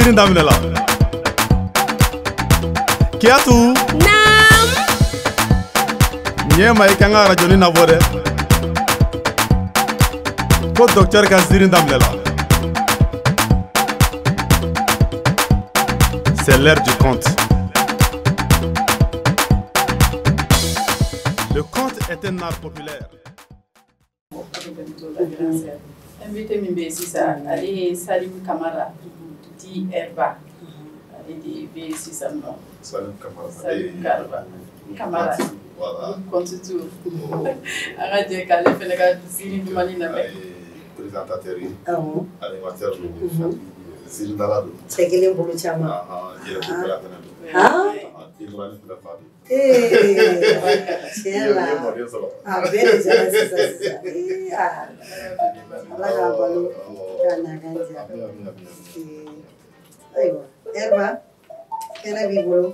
zirin daminɛ la. Kiyatu. Naam. Ɲɛ ma I kan ka rajoni nabɔ dɛ. Ko docteur ka zirin daminɛ la. C'est l'heure du conte. Le conte est un art populaire. Invité min be sisan ale ye Salimu Kamara di Herba ale de be sisan nɔ. Salimu Kamara. Salimu Kamara. Voilà. Contutu. An ka jɛ k'ale fɛnɛ ka ziiri dumani lamɛn. Présentateur ye. Awɔ. Animateur don. Ziirindala don. Cɛ kelen bolo caman. Yɛrɛkopɛla fɛnɛ don. Denbaranin fɛnɛ fa don. Tiɲɛ la. Mɔden sɔrɔ. A bɛɛ de jara sisan. Ala k'a balo k'a n'a kan diya. Ayiwa Herba kɛnɛ b'i bolo.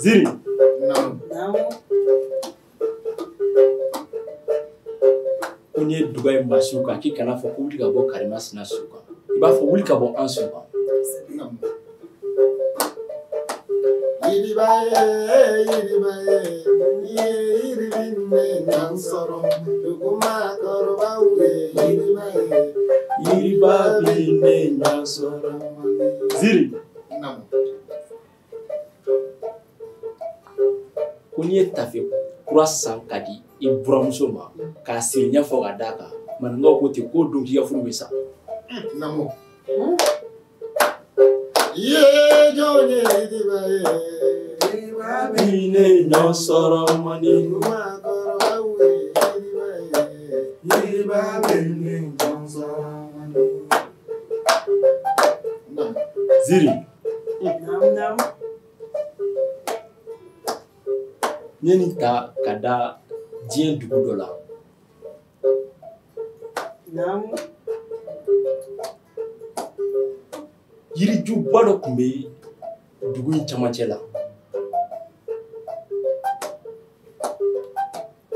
Ziri. Ko ni ye duga ye maa siw kan k'i kana fɔ ko wuli ka bɔ Karima sina siw kan I b'a fɔ wuli ka bɔ an siw kan. Ziri. Ko n'i ye tafe kura san ka di I buramuso ma k'a siri ɲɛfɔ ka d'a kan maninkaw ko ten k'o don k'i ka furu bɛ sa. Namo. Ye jɔn ye Yiriba ye. Ne ɲɔ sɔrɔ man di. Maakɔrɔbaw ye Yiriba ye. Yiriba bɛ ne ɲɔ sɔrɔ man di. Ziri. Naam. N ye nin ta ka da diɲɛ dugu dɔ la. Naam. Yirijuba dɔ tun bɛ dugu in camancɛ la.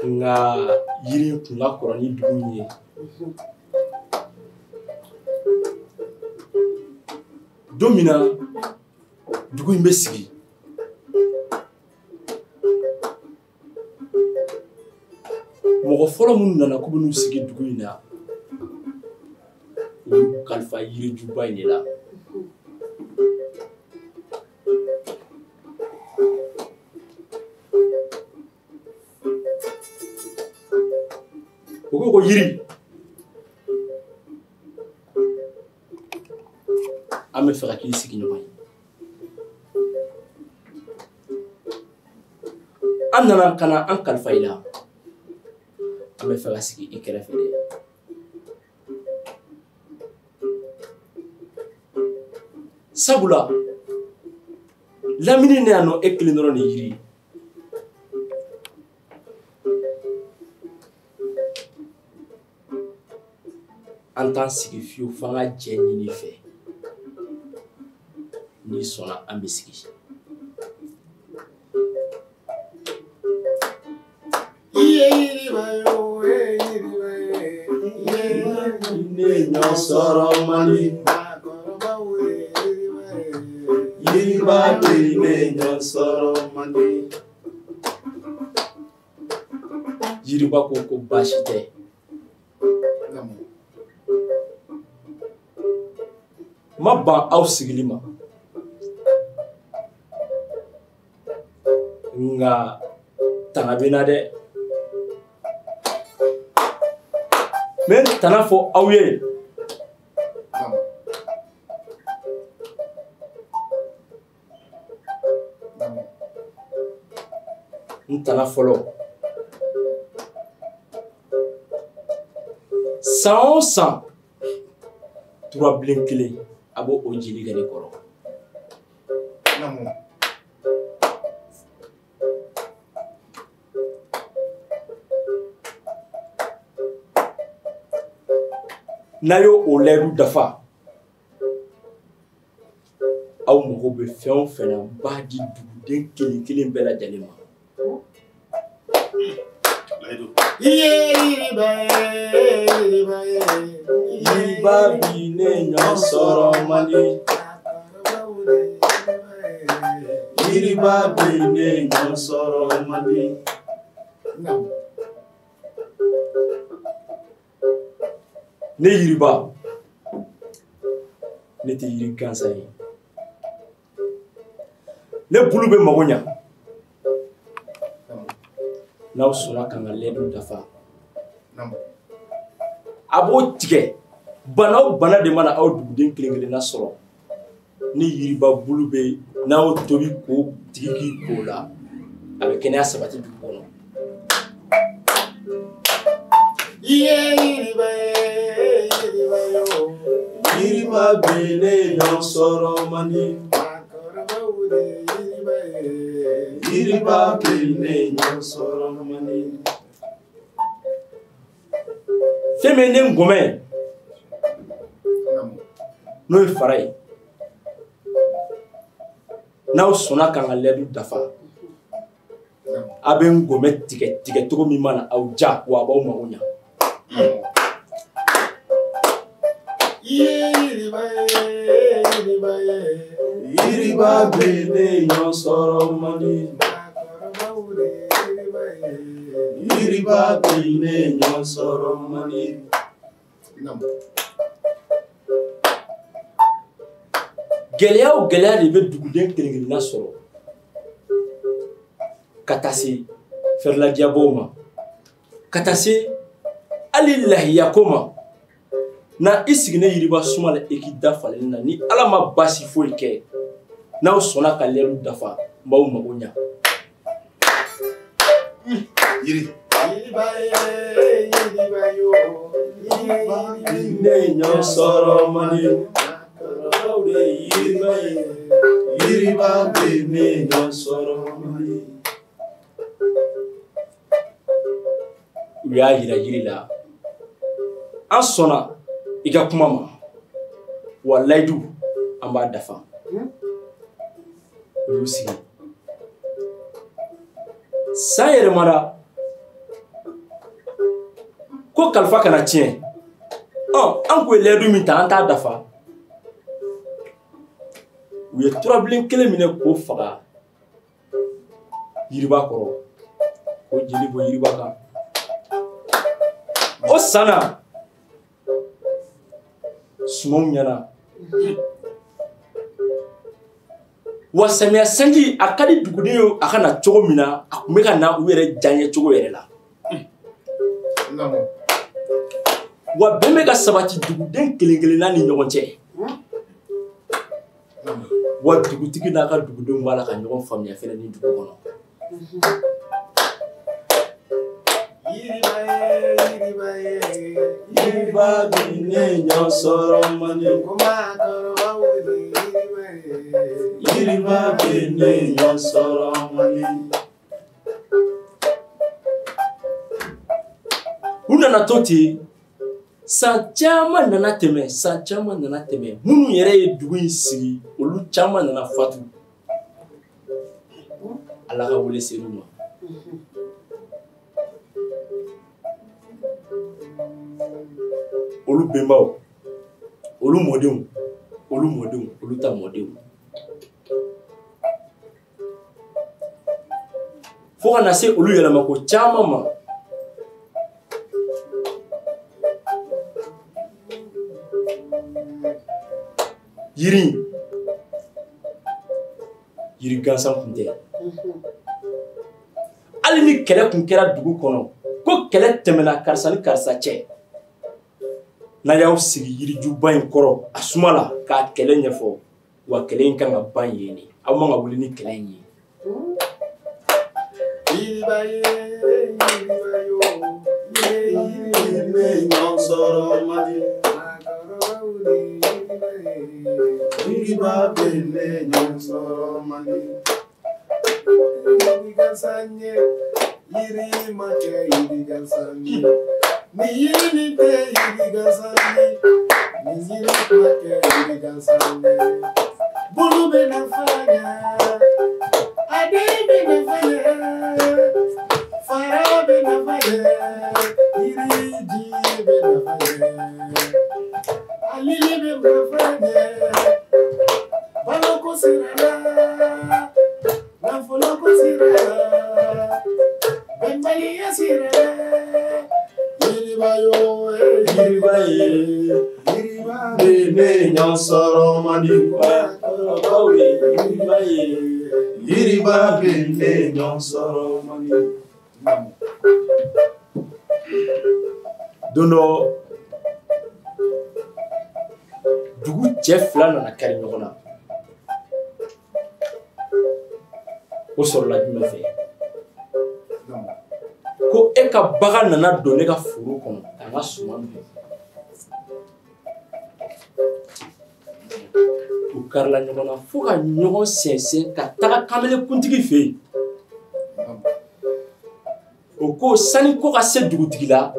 Nka yiri in tun ka kɔrɔ ni dugu in ye. Don min na dugu in bɛ sigi. Mɔgɔ fɔlɔ minnu nana k'u bɛn'u sigi dugu in na u y'u kalifa yirijuba in de la. U ko yiri an bɛ fɛ ka k'i sigiɲɔgɔn ye. An nana ka na an kalifa I la. An bɛ fɛ ka sigi I kɛrɛfɛ de. Sabula Lamini ne yan nɔ e kelen dɔrɔn de yiri. An t'an sigi fiyewu f'an ka jɛ ɲini fɛ. N'i sɔnna an bɛ sigi. Ne ɲɔ sɔrɔ man di. Yiriba bɛ ne ɲɔ sɔrɔ man di. Yiriba ko baasi tɛ. Ma ban aw sigili ma. Nka tana bɛ n na dɛ. Mɛ tana fɔ aw ye. N tana fɔlɔ. San o san turabilen kelen a b'o o jeli kɛ ne kɔrɔ. N'a y'o o layidu dafa aw mago bɛ fɛn o fɛn na n b'a di duguden kelen kelen bɛɛ lajɛlen ma. Yiriba bi ne ɲɔ sɔrɔ man di. Yiriba bi ne ɲɔ sɔrɔ man di. Ne yiriba ne tɛ yiri gansan ye. Ne bulu bɛ mago ɲa. N'aw sɔnna ka n ka layidu dafa a b'o tigɛ. Bana o bana de mana aw duguden kelen kelenna sɔrɔ ni yiriba bulu bɛ n'aw tobi k'o tigi k'i k'o la a bɛ kɛnɛya sabati dugu kɔnɔ. Yiriba bɛ ne ɲɔ sɔrɔ man di. Yiriba bɛ ne ɲɔ sɔrɔ man di. Fɛn min ye ne ngɔmɛ n'o ye fara ye. N'aw sɔnna ka n ka layidu dafa a bɛ ngɔmɛ tigɛ cogo min mana aw ja wa a b'aw mago ɲa. Yiriba bɛ ne ɲɔ sɔrɔ man di. Yiriba bɛ ne ɲɔ sɔrɔ man di. Gɛlɛya o gɛlɛya de bɛ duguden kelen kelenna sɔrɔ ka taa se fɛrɛladiyabaw ma ka taa se hali lahiyako ma. Na i sigilen yiriba suma la i k'i da falen na ni Ala ma baasi foyi kɛ n'aw sɔnna ka layidu dafa n b'aw mago ɲa. Ne ɲɔ sɔrɔ man di. Yiriba bɛ ne ɲɔ sɔrɔ man di. U y'a yira yiri la an sɔnna i ka kuma ma wa layidu an b'a dafa. U y'u sigi san yɛlɛmana ko kalifa kana tiɲɛ. An ko ye layidu min ta an t'a dafa. U ye turabilen kelen minɛ k'o faga yiriba kɔrɔ k'o jeli bɔ yiriba kan. O sanna sumanw ɲɛna wa samiya sanji a ka di duguden ye a ka na cogo min na a tun bɛ ka na u yɛrɛ diyaɲɛ cogo yɛrɛ la. Wa bɛn bɛ ka sabati duguden kelen kelenna ni ɲɔgɔn cɛ. Wa dugutigi n'a ka dugudenw b'a la ka ɲɔgɔn faamuya fɛnɛ ni dugu kɔnɔ. Yiriba bɛ ne ɲɔ sɔrɔ man di. Yiriba bɛ ne ɲɔ sɔrɔ man di. U nana to ten. San caman nana tɛmɛ minnu yɛrɛ ye dugu in sigi olu caman nana fatu. Ala ka wele ser'u ma. Olu benbaw olu mɔdenw olu ta mɔdenw fo kana se olu yɛlɛmako caman ma. Yiri gansan kun tɛ. Hali ni kɛlɛ kun kɛra dugu kɔnɔ ko kɛlɛ tɛmɛna karisa ni karisa cɛ n'a y'aw sigi yirijuba in kɔrɔ a suma la k'a kɛlɛ ɲɛfɔ wa kɛlɛ in kan ka ban yen de aw man ka wuli ni kɛlɛ in ye. Yiriba bene nyonsoro mani. Yiriga sanye, yiri make yiriga sanye. Ni yiri te yiriga sanye, ni yiri make yiriga sanye. Bulu bena fanya, ade bena fanya, fara bena fanya, yiri ji bena fanya. Alili bena fanya, baloko sirala, nafoloko sirala, bembali ya sirala. Yiriba yo, yiriba ye, yiriba bene nyonsoro mani. Yiriba ye, yiriba bene nyonsoro mani. Dono dugu cɛ fila nana kari ɲɔgɔn na o sɔrɔla jumɛn fɛ ko e ka bagan nana don ne ka foro kɔnɔ k'an ka suman dun u karila ɲɔgɔn na fo ka ɲɔgɔn sɛnsɛn ka taga kamelekuntigi fɛ yen o ko sani ko ka se dugutigi la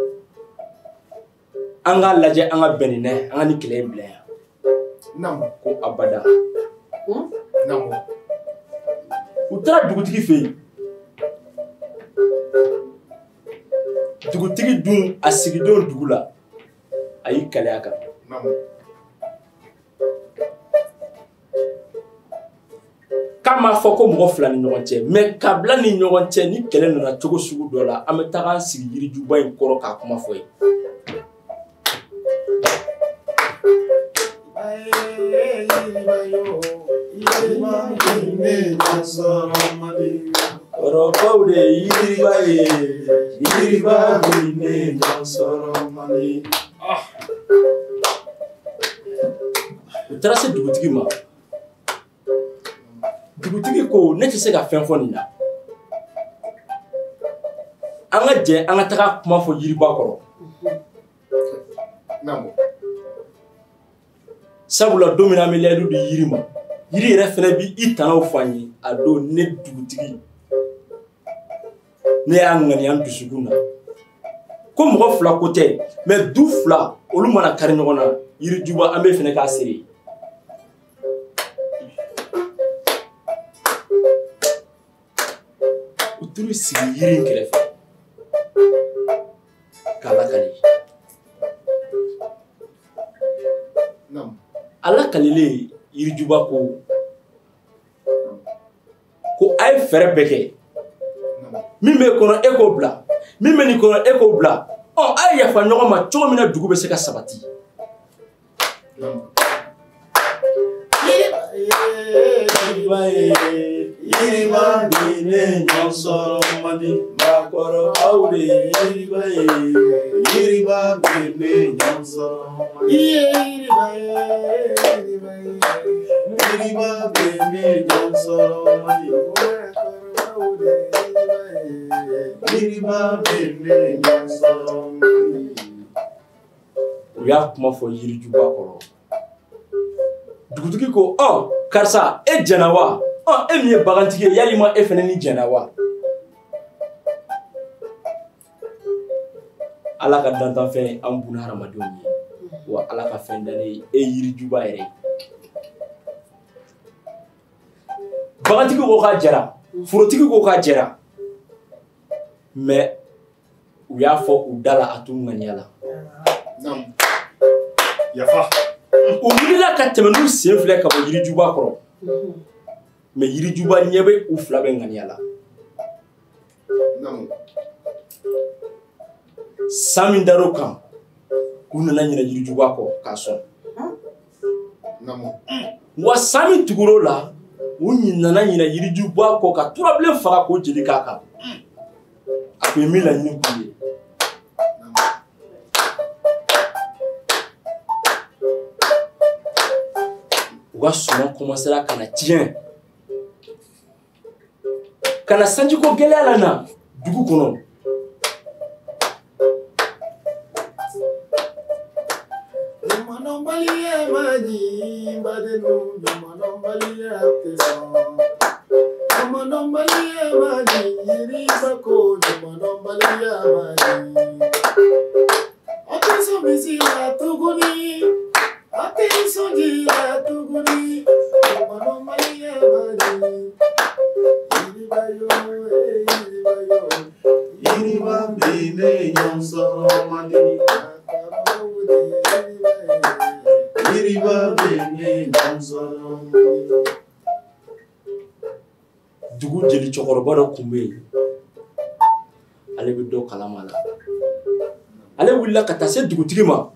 an k'a lajɛ an ka bɛn ni n'a ye an ka ni kɛlɛ in bila yan ko abada u taara dugutigi fɛ yen dugutigi dun a sigidenw dugu la a y'i kale a kan k'a m'a fɔ ko mɔgɔ fila ni ɲɔgɔn cɛ mais kabila ni ɲɔgɔn cɛ ni kɛlɛ nana cogo sugu dɔ la an bɛ taga an sigi yirijuba in kɔrɔ k'a kuma fɔ ye kɔrɔbaw de yiriba ye yiriba bine ɲɔnsɔrɔ mali u taara se dugutigi ma dugutigi ko ne tɛ se ka fɛn fɔ nin na an ka jɛ an ka taga kuma fɔ yiriba kɔrɔ sabula don min an bɛ layidu di yiri ma yiri yɛrɛ fɛnɛ bi i tanaw fɔ an ye a don ne dugutigi ne y'a ŋaniya n dusukun na ko mɔgɔ fila ko tɛ mais du fila olu mana kari ɲɔgɔn na yirijuba an bɛ fɛnɛ k'a seri u t'u sigi yiri in kɛrɛfɛ k'a lakali a lakalilen yirijuba ko a ye fɛɛrɛ bɛɛ kɛ min bɛ kɔnɔ e k'o bila min bɛ nin kɔnɔ e k'o bila a ye yafa ɲɔgɔn ma cogo min na dugu bɛ se ka sabati yiriba bine ɲɔnsɔrɔ mani maakɔrɔbaw de yiriba ye yiriba bine ɲɔnsɔrɔ mani yiriba bine ɲɔnsɔrɔ mani maakɔrɔbaw de yiriba bine ɲɔnsɔrɔ mani u y'a kuma fɔ yirijuba kɔrɔ dugutigi ko karisa e jɛna wa e min ye bagantigi ye yalima e fɛnɛ ni jɛna wa ala ka dantanfɛn an buna hadamadenw ye wa ala ka fɛn dalen e yirijuba yɛrɛ ye bagantigi ko k'a jɛra forotigi ko k'a jɛra mais u y'a fɔ u da la a t'u ŋaniya la yafa u wulila ka tɛmɛ n'u sen filɛ ka bɔ yirijuba kɔrɔ mais yirijuba ɲɛ bɛ u fila bɛ ŋaniya la san min dar'o kan u nana ɲinɛ yirijuba kɔ k'a sɔn wa san min tugur'o la u nana ɲinɛ yirijuba kɔ ka turabilen faga k'o jeli k'a kan a kun ye min laɲini k'u ye u ka suman commencera ka na tiɲɛ ka na sanjiko gɛlɛya la na dugu kɔnɔ Jamanombalia maji badenu jamanombalia teso jamanombalia maji yiribako jamanombalia maji ateso misila tuguni ateso jila tuguni jamanombalia maji yiribayo yiribambine nyonsoro mani dugu jeli cɛkɔrɔba dɔ kun bɛ yen ale bɛ dɔ kalama la ale wulila ka taa se dugutigi ma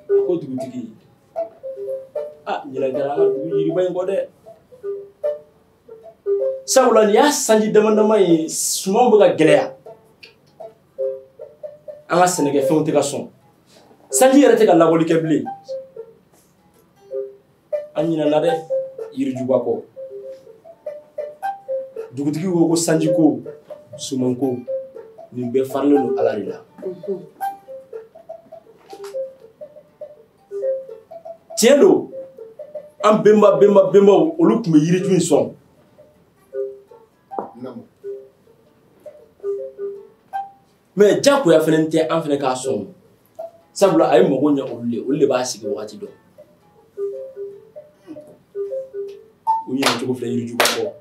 a ko dugutigi ɲinan kɛra an ka dugu yiriba in kɔ dɛ sabula nin y'a sanji dama dama ye sumanw bɛ ka gɛlɛya an ka sɛnɛkɛfɛnw tɛ ka sɔn sanji yɛrɛ tɛ ka labɔli kɛ bilen an ɲinana dɛ yirijuba kɔ dugutigi ko ko sanji ko suman ko nin bɛɛ faralen don ala de la tiɲɛ don an bɛnbaw olu tun bɛ yiriju in sɔn mais jagoya fɛnɛ tɛ an fɛnɛ k'a sɔn sabula a ye mago ɲɛ olu de b'a sigi wagati dɔ u ɲinɛ cogo filɛ yirijuba kɔ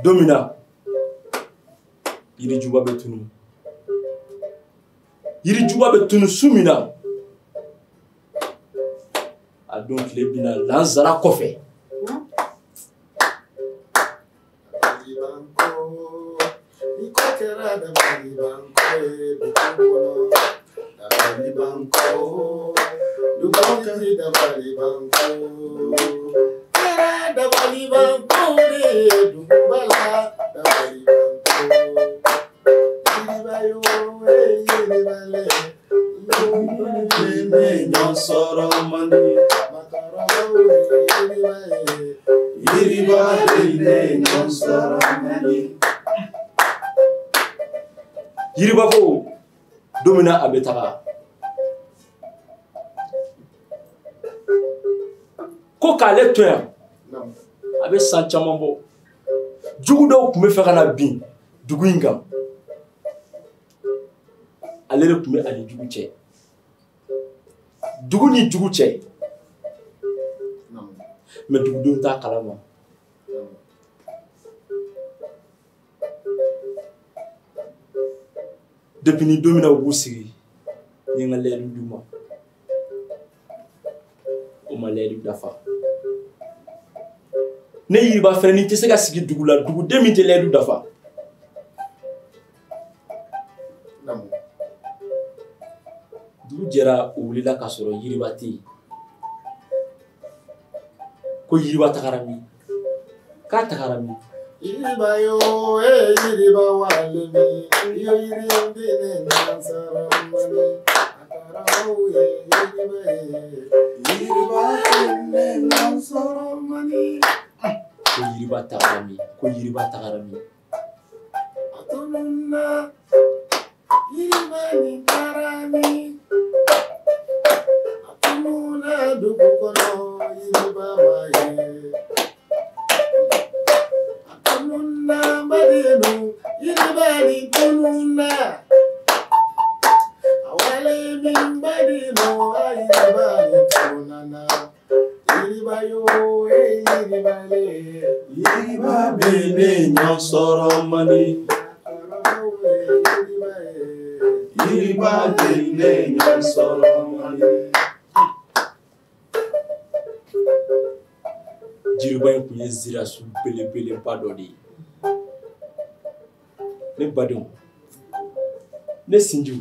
don min na yirijuba bɛ tunu su min na a don tile bina lansara kɔfɛ yiriba ko don min na a bɛ taga ko k'ale to yan a bɛ san caman bɔ jugu dɔw tun bɛ fɛ ka na bin dugu in kan ale de tun bɛ ani jugu cɛ dugu ni jugu cɛ mais dugudenw t'a kalama depuis ni don min na u b'u sigi n ye n ka layidu d'u ma o ma layidu dafa ne yiriba fɛnɛ ni tɛ se ka sigi dugu la duguden min tɛ layidu dafa dugu jɛra u wulila k'a sɔrɔ yiriba tɛ yen ko yiriba tagara min k'a tagara min Yiriba yo, yiriba walimi, yo yirindine nansara mani, akarawo yiriba ine nansara mani. Ko yiriba tagara min. Atununa, yiriba ni karami, atununa dugu kono yiriba maye. Kununa badenu yiribani kununa awale min badenu ayiribani kunana yiribayo yiribale yiriba bene nyosoro mani yiriba bene nyosoro mani jiriba in kun ye zirasu belebeleba dɔ de ye ne badenw ne sinjiw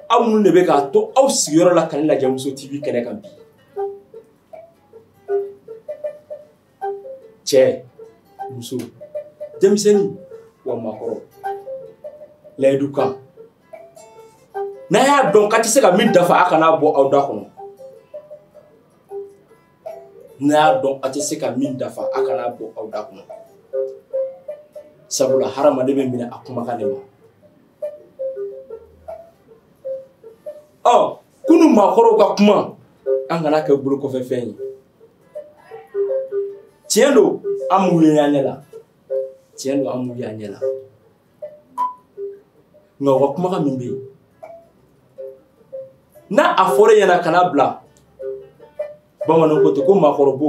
aw minnu de bɛ k'a to aw sigiyɔrɔ la ka ne lajɛ Muso TV kɛnɛ kan bi cɛ muso denmisɛnnin wa maakɔrɔ layidu kan n'a y'a dɔn k'a tɛ se ka min dafa a kana bɔ aw da kɔnɔ n'a y'a dɔn a tɛ se ka min dafa a kana bɔ aw da kɔnɔ sabula hadamaden bɛ minɛ a kumakan de ma kunu maakɔrɔw ka kuma an kana kɛ bolo kɔfɛ fɛn ye tiɲɛ don an m'u ye an ɲɛ la tiɲɛ don an m'u ye an ɲɛ la nka u ka kumakan min bɛ yen n'a a fɔra ɲɛna kana bila bamananw ko ten ko maakɔrɔbo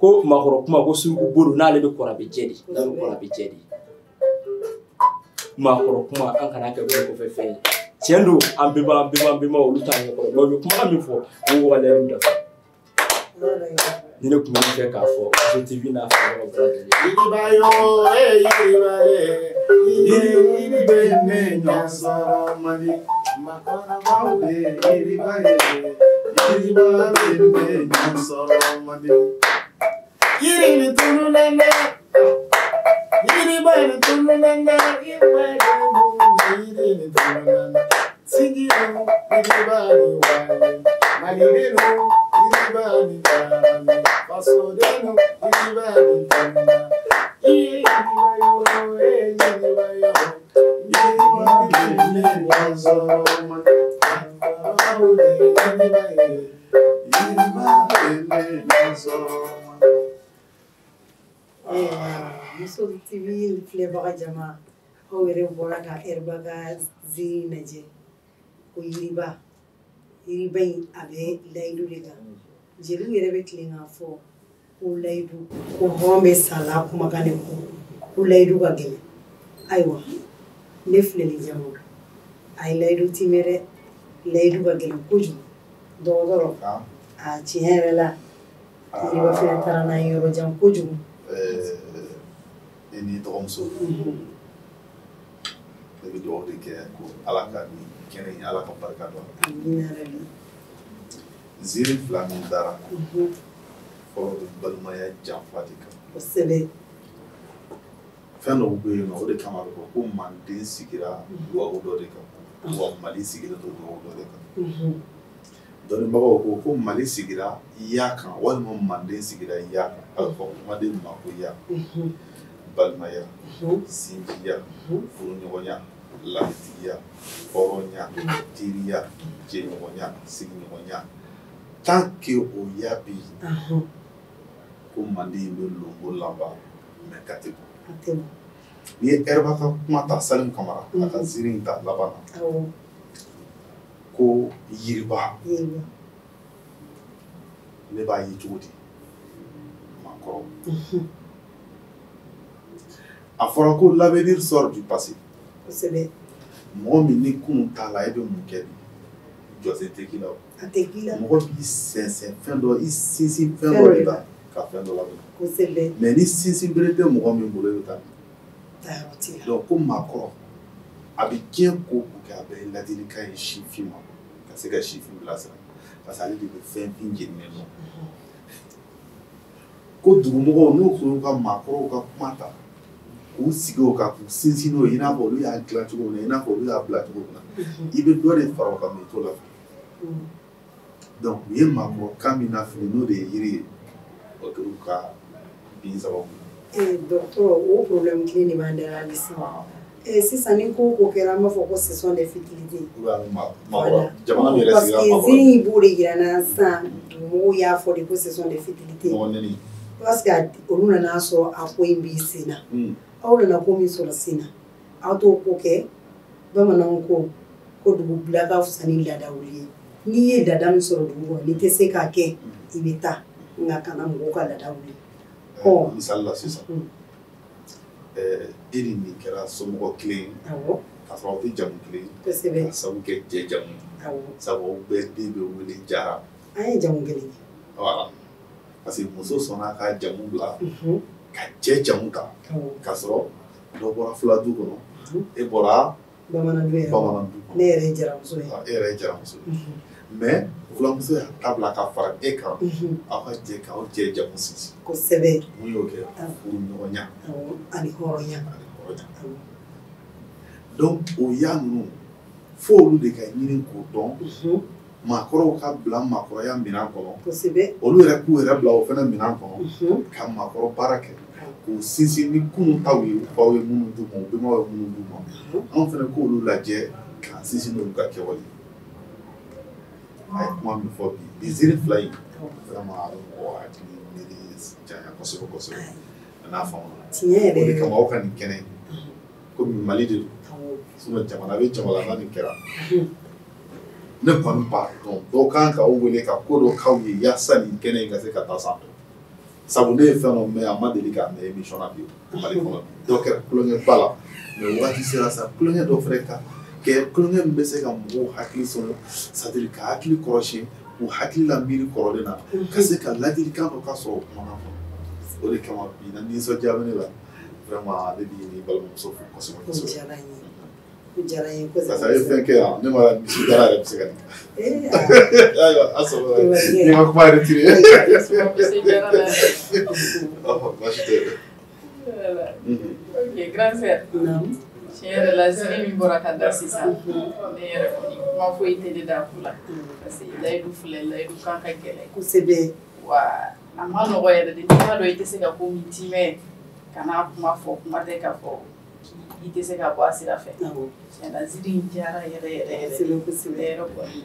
ko maakɔrɔ kuma ko suruku bolo n'ale bɛ kɔrɔ a bɛ jɛ de n'ale bɛ kɔrɔ a bɛ jɛ de maakɔrɔ kuma an kana kɛ bolo kɔfɛ fɛn ye tiɲɛ don an bɛnba olu t'a ɲɛkɔrɔ mɛ u bɛ kumakan min fɔ o waleyaw dafa ni ne tun bɛ fɛ k'a fɔ TV n'a fɔ yɔrɔ bɛɛ lajɛlen yiri bɛ ne ɲɔgɔn sɔrɔ mali makɔrɔbaw bɛ yiriba ye yiriba bɛ ne ɲɔgɔn sɔrɔ mali yiri ni tununen dɛ yiriba ni tununen dɛ yiriba yiri ni tununen dɛ sigiro yiriba ni wale malideno yiriba ni wale fasodeno yiriba ni tununen yiriba yo yiriba yo yiriba ni ɲɔgɔn sɔrɔ mali makɔrɔbaw bɛ yiriba ye yiriba bɛ ne ɲɔgɔn sɔrɔ mali. Muso TV filɛbaga jama aw yɛrɛ bɔra ka Herba ka ziiri lajɛ ko yiriba in a bɛ layidu de kan jeliw yɛrɛ bɛ tilen k'a fɔ ko layidu ko hɔn bɛ sala kumakan de kɔ ko layidu ka gɛlɛn ayiwa ne filɛli jama a ye layidu timɛ dɛ layidu ka gɛlɛn kojugu dɔgɔtɔrɔ a tiɲɛ yɛrɛ la yiriba fɛnɛ taara n'a ye yɔrɔ jan kojugu. I ni dɔgɔmuso ne bɛ dugawu de kɛ ko ala ka ni kɛnɛ in ala ka barika don ziiri fila min dara fɔlɔ bɛ balimaya janfa de kan kosɛbɛ fɛn dɔw bɛ yen nɔ o de kama a bɛ fɔ ko manden sigira duwawu dɔ de kan wa mali sigira duwawu dɔ de kan dɔnnibagaw ko mali sigira ya kan walima manden sigira ya kan a bɛ fɔ kumaden ma ko ya balimaya sinjiya furuɲɔgɔnya lamɛntigiya hɔrɔnya teriya jɛɲɔgɔnya sigiɲɔgɔnya tant que o ya bɛ yen ko manden bɛ longo laban mɛ ka tɛ bɔ n'i ye Herba ka kuma ta Salim Kamara a ka ziiri in ta laban na ko yiriba ne b'a ye cogo di maakɔrɔ a fɔra ko l'avenir sort du passé mɔgɔ min ni kunun t'a la e bɛ mun kɛ bi jɔsen tɛ k'i la o mɔgɔ b'i sɛnsɛn fɛn dɔ i sinsin fɛn dɔ de la ka fɛn dɔ labɛn mais ni sinsin bere tɛ mɔgɔ min bolo e bɛ taa min donc ko maakɔrɔ a bɛ diɲɛ ko ko kɛ a bɛ ladilikan ye sifin ma ka se ka sifin bilasira parce que ale de bɛ fɛn fin jeninen dɔn ko dugumɔgɔw n'u tun y'u ka maakɔrɔw ka kuma ta k'u sigi o kan k'u sinsin n'o ye i n'a fɔ olu y'a dilan cogo min na i n'a fɔ olu y'a bila cogo min na i bɛ dɔ de fara o kan mɛ i t'o lafili donc u ye maakɔrɔkan min lafili n'o de ye yiri ye o kɛra u ka bin sababu ye. Dɔgɔtɔrɔ o problème kelen de b'an da la sisan sisan ni ko o ko kɛra an b'a fɔ ko ce sont des futilités jamana min yɛrɛ sigira parce que ziiri b'o de jira n na sisan mɔgɔw y'a fɔ de ko ce sont des futilités parce que olu nana sɔrɔ a ko in b'i sen na aw nana ko min sɔrɔ sen na aw t'o ko kɛ bamananw ko ko dugu bila ka fisa ni ladawuli ye n'i ye lada min sɔrɔ dugu kɔnɔ n'i tɛ se k'a kɛ i bɛ taa nka kana mɔgɔw ka lada wuli. misali la sisan e ni nin kɛra somɔgɔ kelen k'a sɔrɔ aw tɛ jamu kelen ka sabu kɛ cɛ jamu sabu aw bɛɛ den bɛ wele Jara an ye jamu kelen ye voilà parce que muso sɔnna ka jamu bila ka cɛ jamu ta k'a sɔrɔ dɔ bɔra Fuladu kɔnɔ e bɔra Bamanandu yɛrɛ ne yɛrɛ ye Jaramuso ye e yɛrɛ ye Jaramuso ye mais Fulamuso y'a tabila ka fara e kan aw ka jɛ k'aw cɛ jamu sinsin kosɛbɛ mun y'o kɛ furu ɲɔgɔnya ani hɔrɔnya donc o ya ninnu fo olu de ka ɲini k'o dɔn maakɔrɔw ka bila maakɔrɔya minɛn kɔnɔ kosɛbɛ olu yɛrɛ k'u yɛrɛ bila o fɛnɛ minɛn kɔnɔ ka maakɔrɔ baara kɛ k'u sinsin ni kunun taw ye u faw ye minnu d'u ma u bɛnbaw ye minnu d'u ma anw fɛnɛ k'olu lajɛ k'an sinsin n'olu ka kɛwale a ye kuma min fɔ bi ziiri fila in vraiment a bɛ mɔgɔ hakili miiri janya kosɛbɛ kosɛbɛ n'a faamuya tiɲɛ yɛrɛ o de kama aw ka nin kɛnɛ komi Mali de don jamana bɛ jamana na nin kɛra ne kɔni b'a dɔn dɔw kan ka aw wele ka ko dɔ k'aw ye yaasa nin kɛnɛ in ka se ka taa sanfɛ sabu ne ye fɛn dɔ mɛn a ma deli k'a mɛn émission na bi Mali kɔnɔ dɔ kɛra kulonkɛba la mais waati sera sa kulonkɛ dɔ fɛnɛ ka kɛ kulonkɛ min bɛ se ka mɔgɔw hakili sɔrɔ c'est-à-dire ka hakili kɔrɔsiyɛn k'u hakili la miiri kɔrɔlen na ka se ka ladilikan dɔ ka sɔrɔ o kumana kɔnɔ o de kama bi na nisɔndiya bɛ ne la vraiment ale bi ni balimamuso fo kosɛbɛ kosɛbɛ parce que a ye fɛn kɛ yan ne ma misi dara yɛrɛ bɛ se ka nin ayiwa a sɔrɔ ne ma kuma retiré baasi tɛ ok grand frère tiɲɛ yɛrɛ la ziiri min bɔra ka da sisan ne yɛrɛ kɔni kuma foyi tɛ ne da ku la parce que layidu filɛ layidu kan ka gɛlɛn kosɛbɛ wa a ma nɔgɔ yɛrɛ de n'i y'a dɔn i tɛ se ka ko min timɛ kana kuma fɔ kuma tɛ ka fɔ i tɛ se ka bɔ a sira fɛ tiɲɛ la ziiri in diyara yɛrɛ yɛrɛ yɛrɛ kosɛbɛ ne yɛrɛ kɔni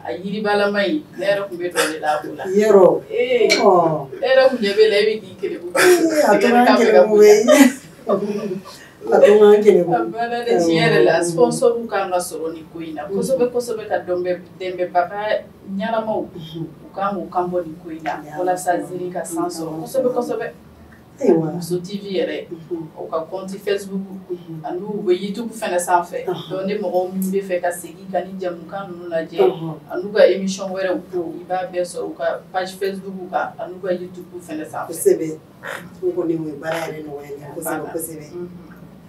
a yiribalama in ne yɛrɛ tun bɛ dɔ de la a ko la yɔrɔ ne yɛrɛ tun ɲɛ bɛ la i bɛ k'i keleku a tora an keleku ye a tora an keleku a banna de tiɲɛ yɛrɛ la sponsor kan ka sɔrɔ nin ko in na kosɛbɛ kosɛbɛ ka dɛmɛbaga ɲɛnamaw u kan k'u kan bɔ nin ko in na walasa ziiri ka san sɔrɔ kosɛbɛ kosɛbɛ muso TV yɛrɛ o ka compte Facebook ani u bɛ YouTube fɛnɛ sanfɛ donc ni mɔgɔ min bɛ fɛ ka segin ka ni jamukan ninnu lajɛ ani ka émission wɛrɛw i b'a bɛɛ sɔrɔ u ka page Facebook kan ani ka YouTube fɛnɛ sanfɛ kosɛbɛ o kɔni o ye baara yɛrɛ nɔgɔya kosɛbɛ kosɛbɛ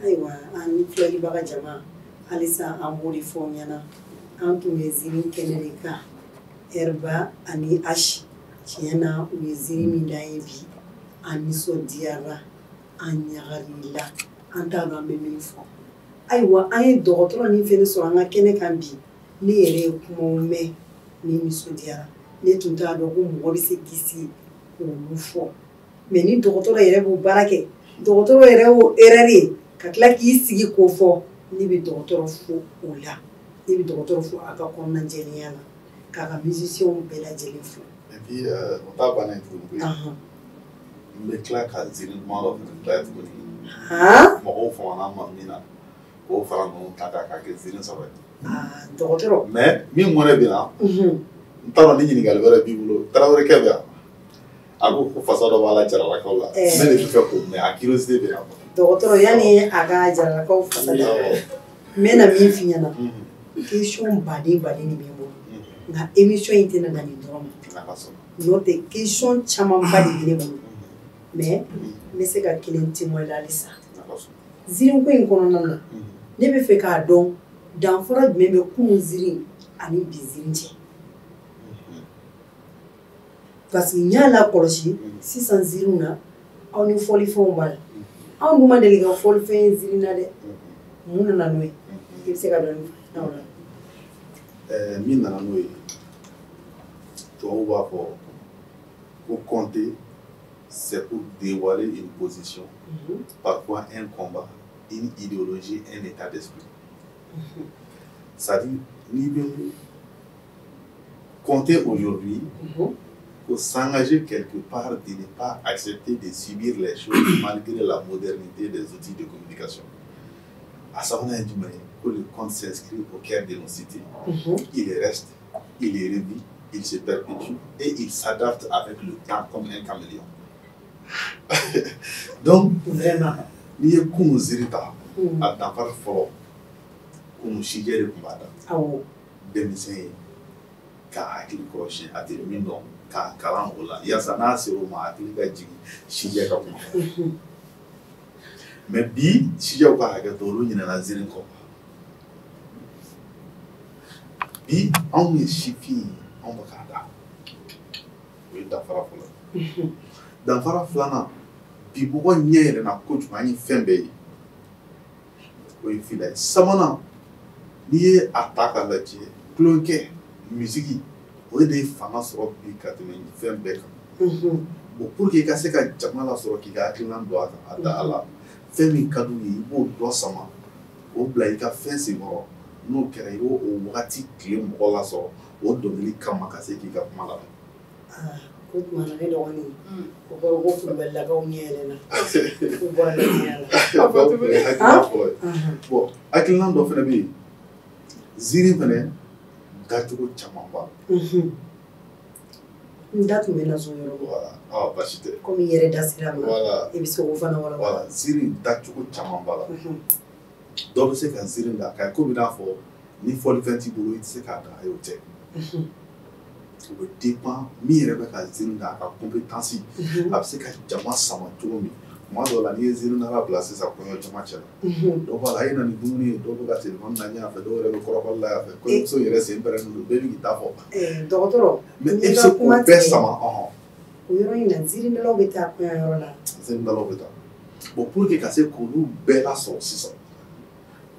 ayiwa an filɛlibaga jama halisa an b'o de fɔ aw ɲɛna an tun bɛ ziiri kɛnɛ de kan Herba ani Ashi tiɲɛ na u ye ziiri min d'an ye bi an nisɔndiyara an ɲagarila an t'a dɔn an bɛ min fɔ ayiwa an ye dɔgɔtɔrɔ min fɛnɛ sɔrɔ an ka kɛnɛ kan bi ne yɛrɛ ye kumaw mɛn ne nisɔndiyara ne tun t'a dɔn ko mɔgɔ bɛ se k'i sigi k'olu fɔ mais ni dɔgɔtɔrɔ yɛrɛ b'o baara kɛ dɔgɔtɔrɔ yɛrɛ y'o erreur ye ka tila k'i sigi k'o fɔ ne bɛ dɔgɔtɔrɔ fo o la ne bɛ dɔgɔtɔrɔ fo a ka kɔnɔna jɛlenya la k'a ka musiciens bɛɛ lajɛlen fo et puis o t'a bannen tuguni koyi n bɛ tila ka ziiri duman dɔ fɛnɛ dilan tuguni mɔgɔw famana ma min na k'o fara ninnu ta kan k'a kɛ ziiri saba ye dɔgɔtɔrɔ mais min mɔnɛ bɛ na n t'a dɔn ni ɲininkali wɛrɛ b'i bolo Tarawelekɛ bɛ yan a ko ko fasa dɔ b'a la jaralakaw la ne de bɛ fɛ k'o mɛn a curiosité bɛ yan dɔgɔtɔrɔ yanni a ka jaralakaw fasa da n bɛna min f'i ɲɛna question baden baden de bɛ n bolo nka émission in tɛna na nin dɔrɔn ma n'o tɛ question camanba de bɛ ne bolo mais n bɛ se ka kelen témoin la halisa ziiriko in kɔnɔna na ne bɛ fɛ k'a dɔn danfara jumɛn bɛ kunun ziiri ani bi ziiri cɛ parce que n y'a lakɔlɔsi sisan ziiriw na aw ni fɔlifɛnw b'a la anw dun ma deli ka fɔlifɛn ye ziiri na dɛ mun nana n'o ye i bɛ se ka dɔɔni fɔ anw la min nana n'o ye tubabuw b'a fɔ ko compter c'est pour dévoiler une position, parfois un combat, une idéologie, un état d'esprit. C'est-à-dire, nous devons compter aujourd'hui pour s'engager quelque part de ne pas accepter de subir les choses malgré la modernité des outils de communication. À ça, on a dit que le compte s'inscrit au cœur de nos cités. Il reste, il est revu, il se perpétue et il s'adapte avec le temps comme un caméléon. Donc, vraiment, n'i ye kunun ziiri ta a danfara fɔlɔ kunun sijɛ de tun b'a da denmisɛn ye k'a hakili kɔlɔsi a tɛ min dɔn k'a kalan o la yaasa n'a sera o ma hakili ka jigin sijɛ ka kuma mais bi sijɛw ka hakɛ to olu ɲinɛna ziiri kɔ bi anw ye sifin ye anw bɛ k'a da o ye danfara fɔlɔ danfara filanan bi mɔgɔ ɲɛ yɛlɛnna kojugu an ye fɛn bɛɛ ye o ye fila ye sabanan n'i ye a ta k'a lajɛ tulonkɛ musique o de fanga sɔrɔ bi ka tɛmɛ fɛn bɛɛ kan bon pour que i ka se ka jama la sɔrɔ k'i ka hakilina don a kan a da a la fɛn min ka d'u ye i b'o dɔ sama o bila i ka fɛn senkɔrɔ n'o kɛra i b'o o wagati tile mɔgɔ la sɔrɔ o dɔnkili kama ka se k'i ka kuma lamɛn. Ko tuma na ne dɔgɔnin o kɔrɔ ko kulubɛlilakaw ɲɛ yɛlɛnna ko bɔra ne ɲɛ la. Hakilina fɔlɔ ye bon hakilina dɔ fana bɛ yen ziiri fana dacogo caman b'a la. N da tun bɛ na so yɔrɔ voilà baasi tɛ. komi i yɛrɛ da sira ma voilà i bɛ se k'o fana wala. voilà ziiri dacogo caman b'a la. dɔw bɛ se ka ziiri da k'a ye komi i n'a fɔ ni fɔlifɛn t'i bolo i tɛ se k'a da a y'o tɛ. o bɛ dépend min yɛrɛ bɛ ka ziiri da a ka compétence a bɛ se ka jama sama cogo min tuma dɔw la n'i ye ziiri dala bila sisan kɔɲɔ jama cɛ la dɔw b'a la a ye na ni dumuni ye dɔw bɛ ka telefɔni lajɛ a fɛ dɔw yɛrɛ bɛ kɔrɔfɔli la a fɛ kɔɲɔmuso yɛrɛ sen pɛrɛnnen don bɛɛ bɛ k'i ta fɔ. dɔgɔtɔrɔ mais e bɛ se k'o bɛɛ sama o yɔrɔ in na ziiri dalaw bɛ taa kɔɲɔyɔrɔ la. ziiri dalaw bɛ taa bon pour que ka se k'olu bɛɛ lasɔrɔ sisan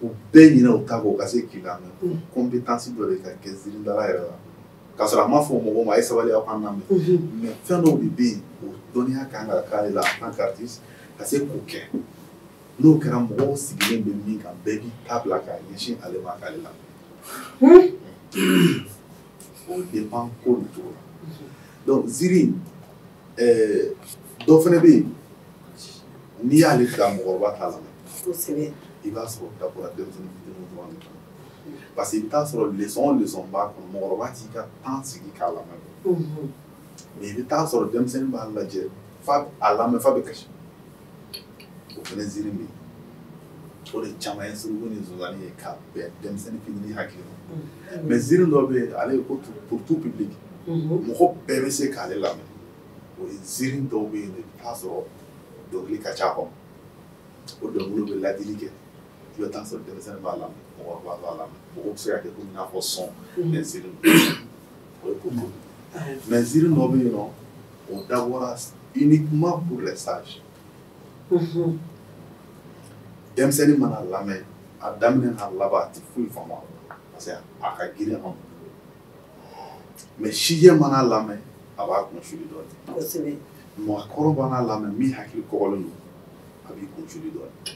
u bɛɛ ɲinɛ u ta k'o ka se k'i lamɛn compétence dɔ de ka kɛ ziiri dala yɛrɛ la. K'a sɔrɔ a ma fɔ mɔgɔw ma a ye sabali aw k'an lamɛn mais fɛn dɔw de bɛ yen o dɔnniya kan ka k'ale la en tant qu'artiste ka se k'o kɛ n'o kɛra mɔgɔw sigilen bɛ min kan bɛɛ b'i ta bila k'a ɲɛsin ale ma k'ale lamɛn o dépend ko nin cogo la donc ziiri dɔ fana bɛ yen n'i y'ale bila mɔgɔkɔrɔba t'a lamɛn kosɛbɛ i b'a sɔrɔ da bɔra denmisɛnnin fitininw dɔrɔn de kan. Parce que i bɛ taa sɔrɔ leçon b'a kɔnɔ mɔgɔkɔrɔba t'i ka temps sigi k'a lamɛn mais i bɛ taa sɔrɔ denmisɛnnin b'a lajɛ f'a a lamɛn f'a bɛ kasi o fana ziiri bɛ yen o de caman ye suruku ni zonzannin ye ka bɛn denmisɛnnin fitinin hakili ma mais ziiri dɔ bɛ yen ale ye ko pour tout public mɔgɔ bɛɛ bɛ se k'ale lamɛn o ye ziiri dɔw bɛ yen i bɛ taa sɔrɔ dɔnkili ka ca kɔnɔ o dɔnkiliw bɛ ladili kɛ i bɛ taa sɔrɔ denmisɛnnin b'a lamɛn mɔgɔkɔrɔba b'a lamɛn mɔgɔw bɛ se ka kɛ komi i n'a fɔ sɔn mais ziiri o ye ko mais ziiri dɔ bɛ yen nɔ o dabɔra uniquement pour les sages denmisɛnnin mana lamɛn a daminɛ n'a laban a tɛ foyi faamu parce que a ka girin a ma mais sijɛ mana lamɛn a b'a kunsuli dɔɔnin kosɛbɛ mɔgɔkɔrɔ mana lamɛn min hakili kɔgɔlen don a b'i kunsuli dɔɔnin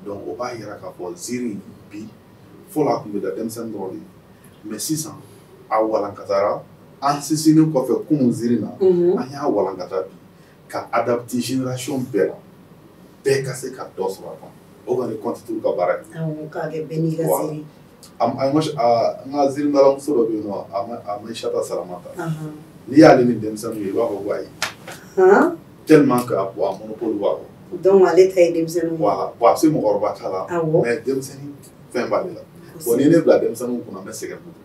donc o b'a yira k'a fɔ ziiri bi fɔlɔ a tun bɛ da denmisɛnnin dɔrɔn de ye mais sisan a walankatara an sinsinnen kɔfɛ kunun ziiri na an y'a walankata bi ka adapter génération bɛɛ la bɛɛ ka se ka dɔ sɔrɔ a kɔnɔ o kɔni kɔntitu ka baara ye. awɔ k'a kɛ bɛɛ n'i ka ziiri. n ka ziiri dalamuso dɔ bɛ yen nɔ a Maïsata Saramata n'i y'ale ni denmisɛnninw ye i b'a fɔ ko ayi tellement que a monopole b'a kɔnɔ. donc ale ta ye denmisɛnninw ye. voilà bon a bɛ se mɔgɔkɔrɔba ta la mais denmisɛnnin fɛn b'ale la bon n'i ye ne bila denmisɛnninw kunna n bɛ sɛgɛn kojugu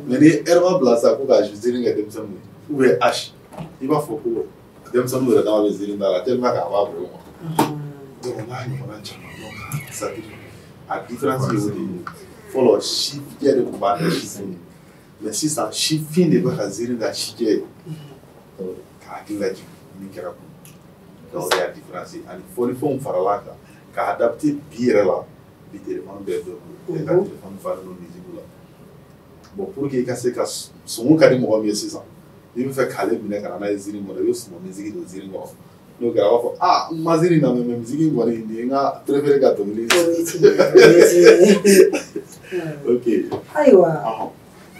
mais ni herba bila sa ko ka ziiri kɛ denmisɛnninw ye ou bien H i b'a fɔ ko denmisɛnninw yɛrɛ dama bɛ ziiri da la tellement que a b'a bolo ma donc o n'a ɲɔgɔnna caman donc c'est à dire a différence ye o de ye fɔlɔ sijɛ de tun b'a kɛ sifin ye mais sisan sifin de bɛ ka ziiri da sijɛ ye k'a hakili lajigin min kɛra kun donc o de y'a différence ye ani fɔlifɛnw farala kan k'a adapter bi yɛrɛ la bi téléphone bɛɛ bɛɛ bolo bɛɛ ka téléphone falen don musique la bon pour que i ka se ka sumu ka di mɔgɔ min ye sisan n'i bɛ fɛ k'ale minɛ ka na n'a ye ziiri kɔnɔ i bɛ sumu musique don ziiri kɔnɔ n'o kɛra a b'a fɔ n ma ziiri lamɛn mais musique kɔni nin ye n ka préféré ka dɔnkili ok ayiwa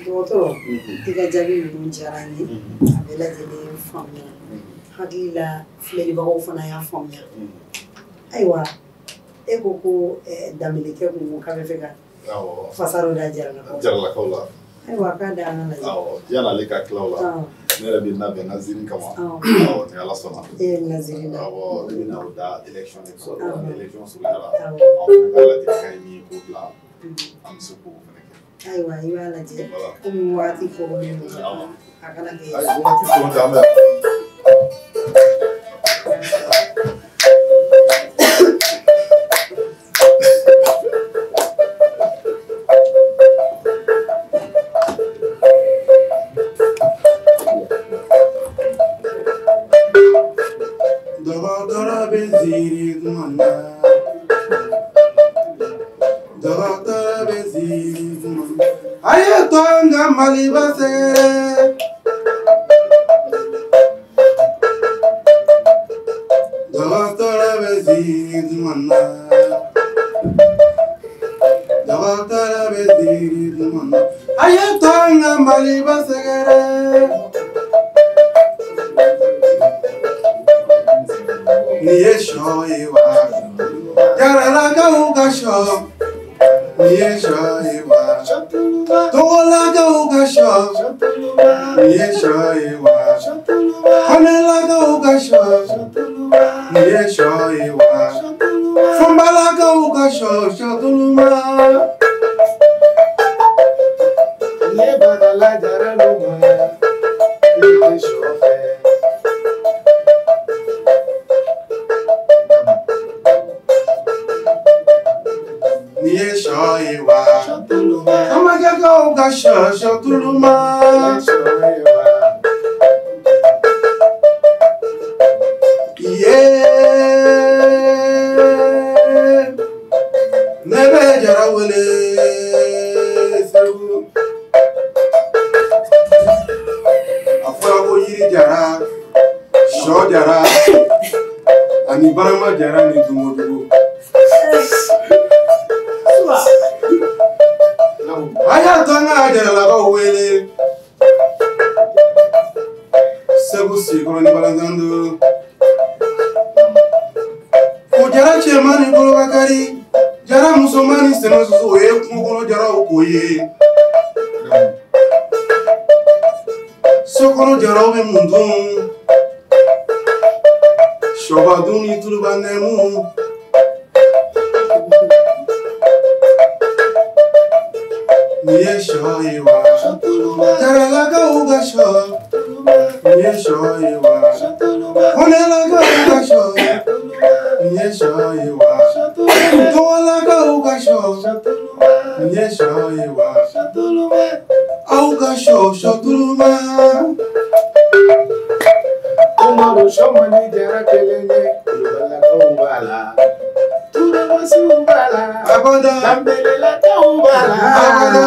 dɔgɔtɔrɔ i ka jaabi ninnu diyara n ye a bɛɛ lajɛlen faamuya hakili la filɛlibagaw fana y'a faamuya ayiwa e ko ko danbelikɛ kun ko k'a bɛ fɛ ka fasaro da jaralakaw la ayiwa k'a da an ka lajɛ yan'ale ka tila o la ne yɛrɛ bɛ labɛn n ka ziiri kama ni ala sɔnna e ye n ka ziiri da ne bɛ na o da élection de kɔrɔ élection surunya la anw fana ka ladilikan ye min ye k'o bila an bɛ se k'o fana kɛ ayiwa i b'a lajɛ komi waati kolen don a kana kɛ waati kolen tɛ an bɛ maliba segere Dawatara beziri dumana Dawatara beziri dumana Ayatanga maliba segere Niye shoyiwa Yarala gauga sho Niye shoyiwa Tola gauga sho Niye shoyiwa Hanela gauga sho Niye shoyiwa Fumbala gauga sho Shatuluma Niye badala jaraluma Niye shofe Niye shoyiwa Amaga gauga sho Shatuluma Nebe jara wele sewu Afura ko yiri jara sho jara ani barama jara ni dumodugo Aya tonga jara la ko wele sewu sikoro ni balanzando Jara chemani bolo bakari jara musomani seno so e kungono jara okoye sokono jara obe mundun shobaduni tulubanemu niye shoyiwa jara laga uga sho niye shoyiwa onela ga uga sho Niye shoyiwa Tola gauga sho Niye shoyiwa Auga sho Shatuluma Umaru shomani jara kelenge Ulubala kaubala Turama subala Abada Lambelela kaubala Abada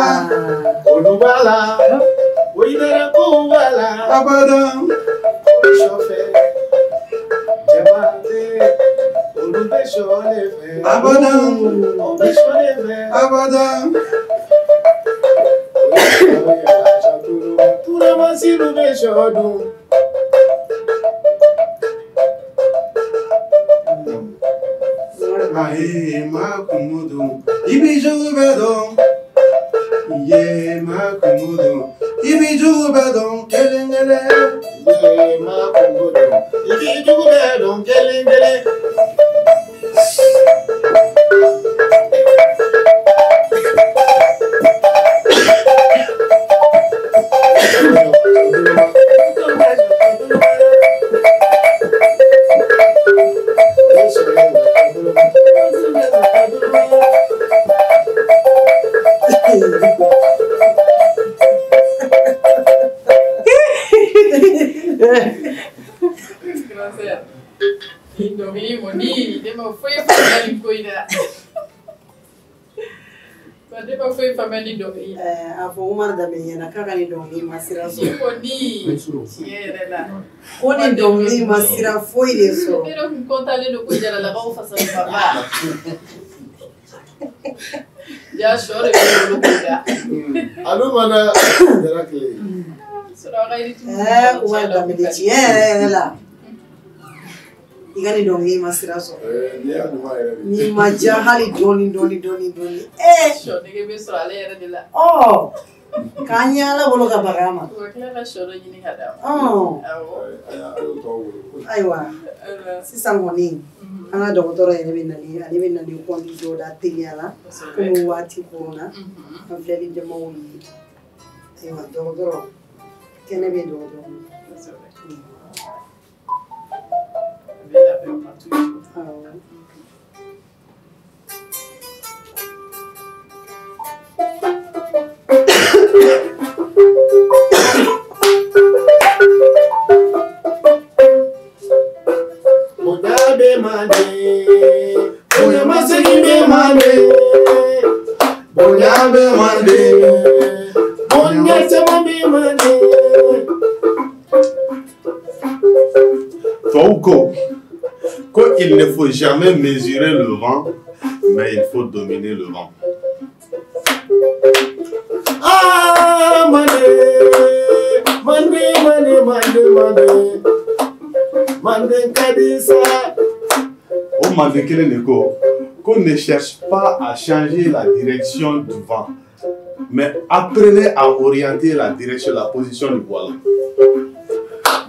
Ulubala Uidara kaubala Abada Shofe Jabate Abadan, Abadan, Turamasiru beshodu. Ahe makumudu, ibiju bedon, ye makumudu, ibiju bedon, kelengele, ye makumudu, ibiju bedon, kelengele. Afo Umar da menyana kaka ni dongi masira so. Koni dongi masira foi de so. Pero me conta ali no cuidar la vou fazer papá. Já chora que eu não cuidar. Alô mana darakle. Sura gairi tu. Umar da me dice la. Igani dongi masira so. Ni majahali doni. Show nige be sura le era de la. Oh. Kanya la bolo ka bagama. Ko kila shoro yini kada. Oh. Aiwa. Sisa ngoni. Ana doktora ene binali ko ndi joda tiliala. Ko wati corona. Afleli de mawi. Aiwa doktora. Kene be doktora. Bela pe matu. Be mande, bonya masegi be mande, bonya be mande, bonya sema Il ne faut jamais mesurer le vent, mais il faut dominer le vent. Ah, Mande Kadisa. Au Mandekele Neko, qu'on ne cherche pas à changer la direction du vent, mais apprenez à orienter la direction, la position du voile.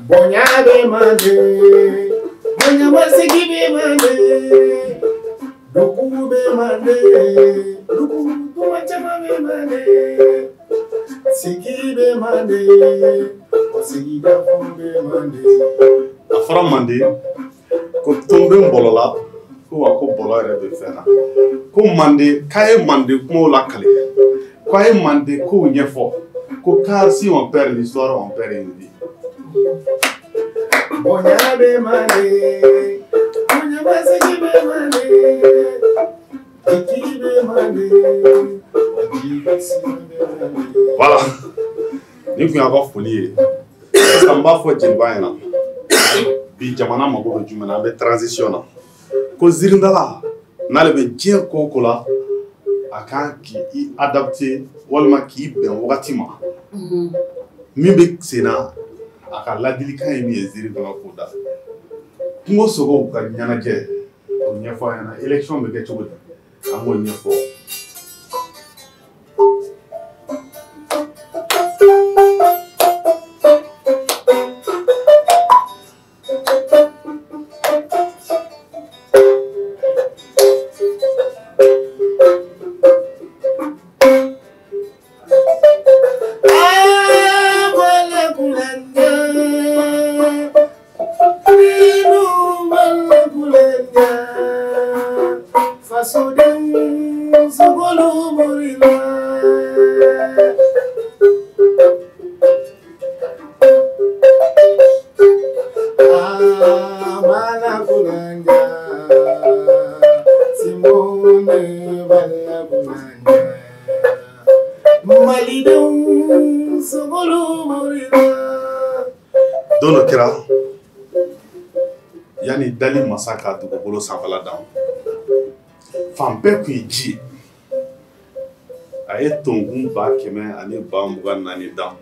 Bonyabe Mande, Bonyamasigi Mande, Dukube Mande, Dukumachamabe Mande, Sigibe Mande, Sigida Fombe Mande. Afra Mande, ko tombe bolola, ko wa ko bolo yɛrɛ bɛ fɛn na. Ko Mande, k'a ye Mande kumaw lakale, k'a ye Mande kow ɲɛfɔ, ko car si on perd l'histoire, on perd une vie. Bonyabe Mande, Bonyamasigi Mande, Sigibe Mande, Voilà. Ni kun y'a ka foli ye. Parce que n b'a fɔ jeliba ɲɛna. Bi jamana mago bɛ jumɛn na, an bɛ transition na. Ko Zirindala n'ale bɛ diɲɛ ko o ko la, a kan k'i adapter walima k'i bɛn wagati ma. Min bɛ sen na, a ka ladilikan ye min ye Zirindala k'o da. Kungo sogow ka ɲɛnajɛ, o ɲɛfɔ an ɲɛna. Élection bɛ kɛ cogo di? An b'o ɲɛfɔ. Don dɔ kɛra yanni dali masa ka dugukolo sanfɛla dan fan bɛɛ kun ye ji ye a ye tonkun 124,000 dan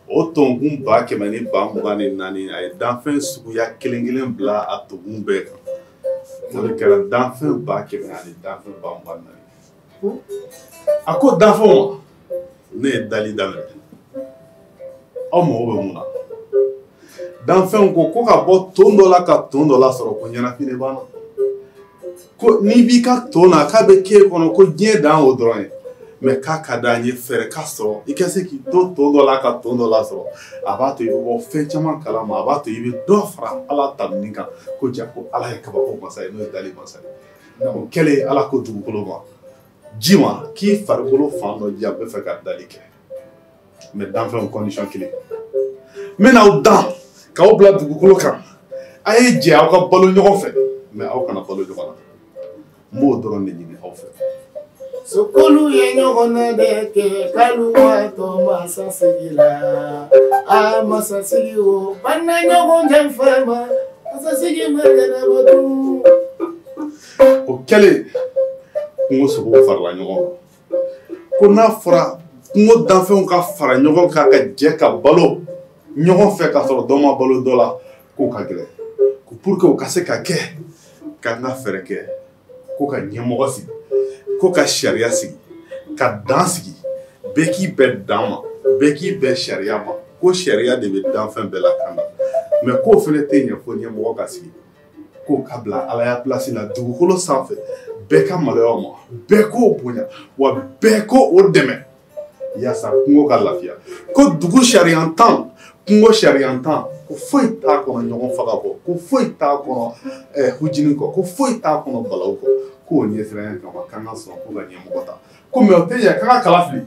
o tonkun 124,000 a ye danfɛn suguya kelen kelen bila a tonkun bɛɛ kan o de kɛra danfɛn 100,000 ani danfɛn 24,000 a ko danfɛnw ma ne ye dali daminɛ aw mago bɛ mun na danfɛnw ko ka bɔ ton dɔ la ka ton dɔ la sɔrɔ ko ɲɛnafin de banna ko n'i b'i ka ton na k'a bɛ k'e kɔnɔ ko diɲɛ dan o dɔrɔn ye mais k'a ka d'an ye fɛɛrɛ ka sɔrɔ i ka se k'i to ton dɔ la ka ton dɔ la sɔrɔ a b'a to i bɛ bɔ fɛn caman kalama a b'a to i bɛ dɔ fara ala tanuni kan ko ja ko ala ye kabako masa ye n'o ye dali masa ye o kɛlen ala ko dugukolo ma ji ma k'i farikolo fan dɔ di a bɛ fɛ ka dali kɛ mais danfɛnw condition kelen n bɛ n'aw dan k'aw bila dugukolo kan a ye jɛ aw ka balo ɲɔgɔn fɛ mais aw kana balo ɲɔgɔn na n b'o dɔrɔn de ɲini aw fɛ. Sokolu ye ɲɔgɔn na de kɛ k'alu waatɔ masa sigi la a masa sigi o banna ɲɔgɔn janfa ma masa sigi ma ɲɛnabɔ dun. o kɛlen kungo sogow farala ɲɔgɔn kan ko n'a fɔra kungo danfɛnw ka fara ɲɔgɔn kan ka jɛ ka balo ɲɔgɔn fɛ ka sɔrɔ dɔ ma balo dɔ la k'o ka gɛlɛn ko pour que o ka se ka kɛ k'an ka fɛɛrɛ kɛ ko ka ɲɛmɔgɔ sigi ko ka sariya sigi ka dan sigi bɛɛ k'i bɛn dan ma bɛɛ k'i bɛn sariya ma ko sariya de bɛ danfɛn bɛɛ lakanda mais k'o fana tɛ ɲɛ fo ɲɛmɔgɔ ka sigi k'o ka bila alaya pilasi la dugukolo sanfɛ bɛɛ ka maloya ma bɛɛ k'o bonya wa bɛɛ k'o dɛmɛ yaasa kungo ka lafiya ko dugu sariyantan kungo sariyantan ko foyi t'a kɔnɔ ɲɔgɔn faga kɔ ko foyi t'a kɔnɔ hujini kɔ ko foyi t'a kɔnɔ balaw kɔ k'o ɲɛsiranya kama k'an ka sɔn ko ka ɲɛmɔgɔ ta ko mais o tɛ ɲɛ k'an ka kala fili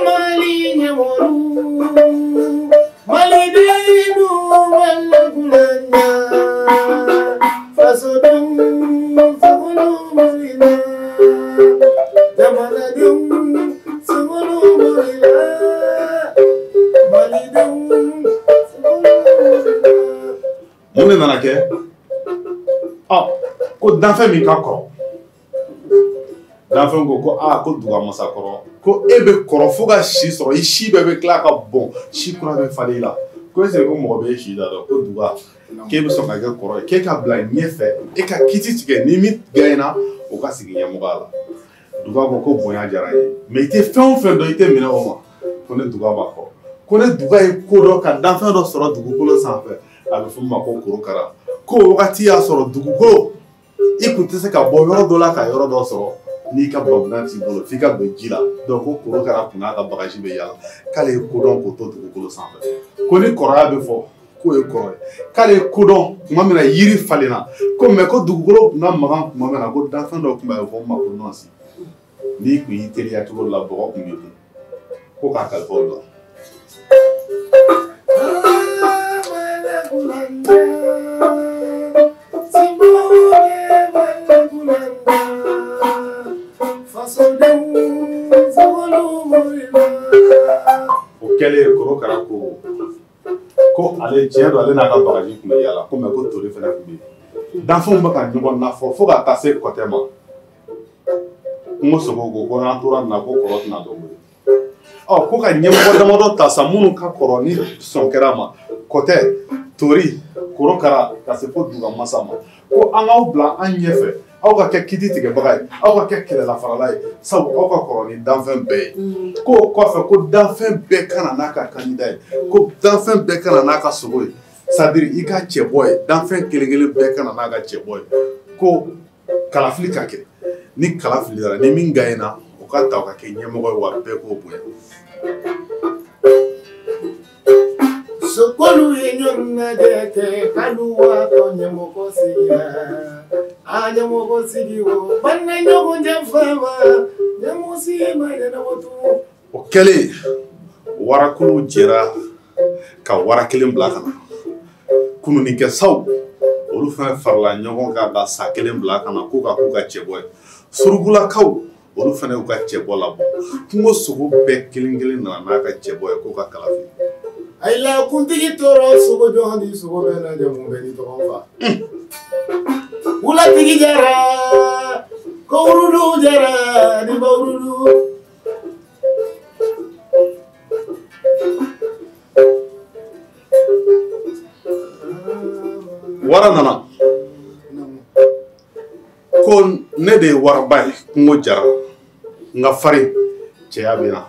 Mali ɲɛmɔgɔ malidenw walakulanya fasodenw fakolo murina jamanadenw sogolo mun de nana kɛ ko danfɛn min ka kɔrɔ danfɛn ko ko duga masakɔrɔ ko e bɛ kɔrɔ fo ka si sɔrɔ i si bɛɛ bɛ tila ka bɔn si kura bɛ falen i la ko est-ce que ko mɔgɔ bɛ e si da dɔn ko duga k'e bɛ sɔn ka kɛ kɔrɔ ye k'e ka bila ɲɛfɛ e ka kiti tigɛ ni min gɛnna o ka sigi ɲɛmɔgɔya la duga ko bonya diyara ye mais i tɛ fɛn o fɛn dɔn i tɛ minɛ o ma ko ne duga b'a fɔ ko ne duga ye ko dɔ ka danfɛn dɔ sɔrɔ dugukolo sanfɛ a bɛ fɔ min ma ko korokara ko wagati y'a sɔrɔ dugukolo i kun tɛ se ka bɔ yɔrɔ dɔ la ka yɔrɔ dɔ sɔrɔ n'i ka bamunan t'i bolo f'i ka don ji la donc ko korokara kun n'a ka bagaji bɛ yaala k'ale ye ko dɔn k'o to dugukolo sanfɛ ko ni kɔrɔya bɛ fɔ k'o ye kɔrɔ ye k'ale ye ko dɔn tuma min na yiri falenna ko mais ko dugukolo kun ka magan tuma min na ko danfɛn dɔ tun bɛ yen fɔ min ma ko nɔnsi n'i kun y'i teliya cogo la bɔgɔ kun b'i kun ko k'a kalifa o la. O kɛlen korokara ko ale tiɲɛ don ale n'a ka bagaji tun bɛ yaala ko mais ko tori fana tun bɛ yen danfɛnw bɛ ka ɲɔgɔn nafɔ fo ka taa se kɔtɛ ma kungo sogo ko n'an tora nin na ko kɔrɔ tɛna dɔn koyi ko ka ɲɛmɔgɔ damadɔ ta sa minnu ka kɔrɔ ni sɔn kɛra ma kɔtɛ tori korokara ka se fo duga masa ma ko an k'aw bila an ɲɛfɛ aw ka kɛ kiti tigɛbaga ye aw ka kɛ kɛlɛlafarala ye sabu aw ka kɔrɔ ni danfɛn bɛɛ ye ko o kɔfɛ ko danfɛn bɛɛ ka na n'a ka kandida ye ko danfɛn bɛɛ ka na n'a ka sogo ye c'est-à-dire i ka cɛbɔ ye danfɛn kelen kelen bɛɛ ka na n'a ka cɛbɔ ye ko kalafili ka kɛ ni kala filira ni min gagnera o ka ta o ka kɛ ɲɛmɔgɔ ye wa bɛɛ k'o bonya. Sokolu ye ɲɔgɔn lajɛ kɛ k'alu waa tɔ ɲɛmɔgɔ sigi la a ɲɛmɔgɔ sigi o banna ɲɔgɔn cɛ fama ɲɛmɔgɔ sigi ma ɲɛnabɔ tugun. O kɛlen warakulu jɛra ka wara kelen bila ka na kununikɛsaw olu fana farala ɲɔgɔn kan ka sa kelen bila ka na k'u ka k'u ka cɛbɔ ye surugulakaw olu fana y'u ka cɛbɔ labɔ kungo sogo bɛɛ kelen kelen nana n'a ka cɛbɔ ye k'u ka kalafi. Ayila kuntigi tɔɔrɔ sogo jɔn di sogo bɛɛ na jamu bɛɛ ni tɔgɔ fa. Wulatigi jara ko wurudu jara ni ba wurudu. Wara nana ko ne de ye waraba ye kungo jara nka farin cɛya bɛ na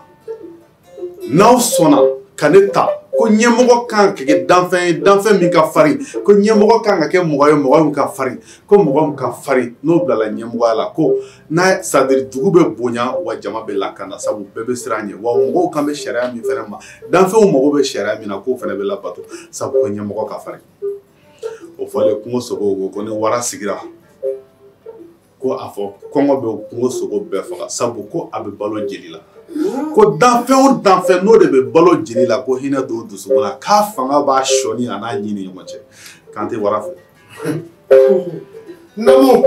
n'aw sɔnna ka ne ta ko ɲɛmɔgɔ kan ka kɛ danfɛn ye danfɛn min ka farin ko ɲɛmɔgɔ kan ka kɛ mɔgɔ ye mɔgɔ min ka farin ko mɔgɔ min ka farin n'o bilala ɲɛmɔgɔya la ko n'a sadiri dugu bɛ bonya wa jama bɛ lakana sabu bɛɛ bɛ siran ɲɛ wa mɔgɔw kan bɛ sariya min fana ma danfɛnw mago bɛ sariya min na k'o fana bɛ labato sabu ko ɲɛmɔgɔ ka farin o fɔlen kungo sogow ko ni wara sigira ko a fɔ kɔngɔ bɛ kungo sogo bɛɛ faga sabu ko a bɛ balo jeli la ko danfɛn o danfɛn n'o de bɛ balo jeli la ko hinɛ don dusukun na k'a fanga b'a sɔni a n'a ɲi ni ɲɔgɔn cɛ k'an tɛ wara fɛ. Namu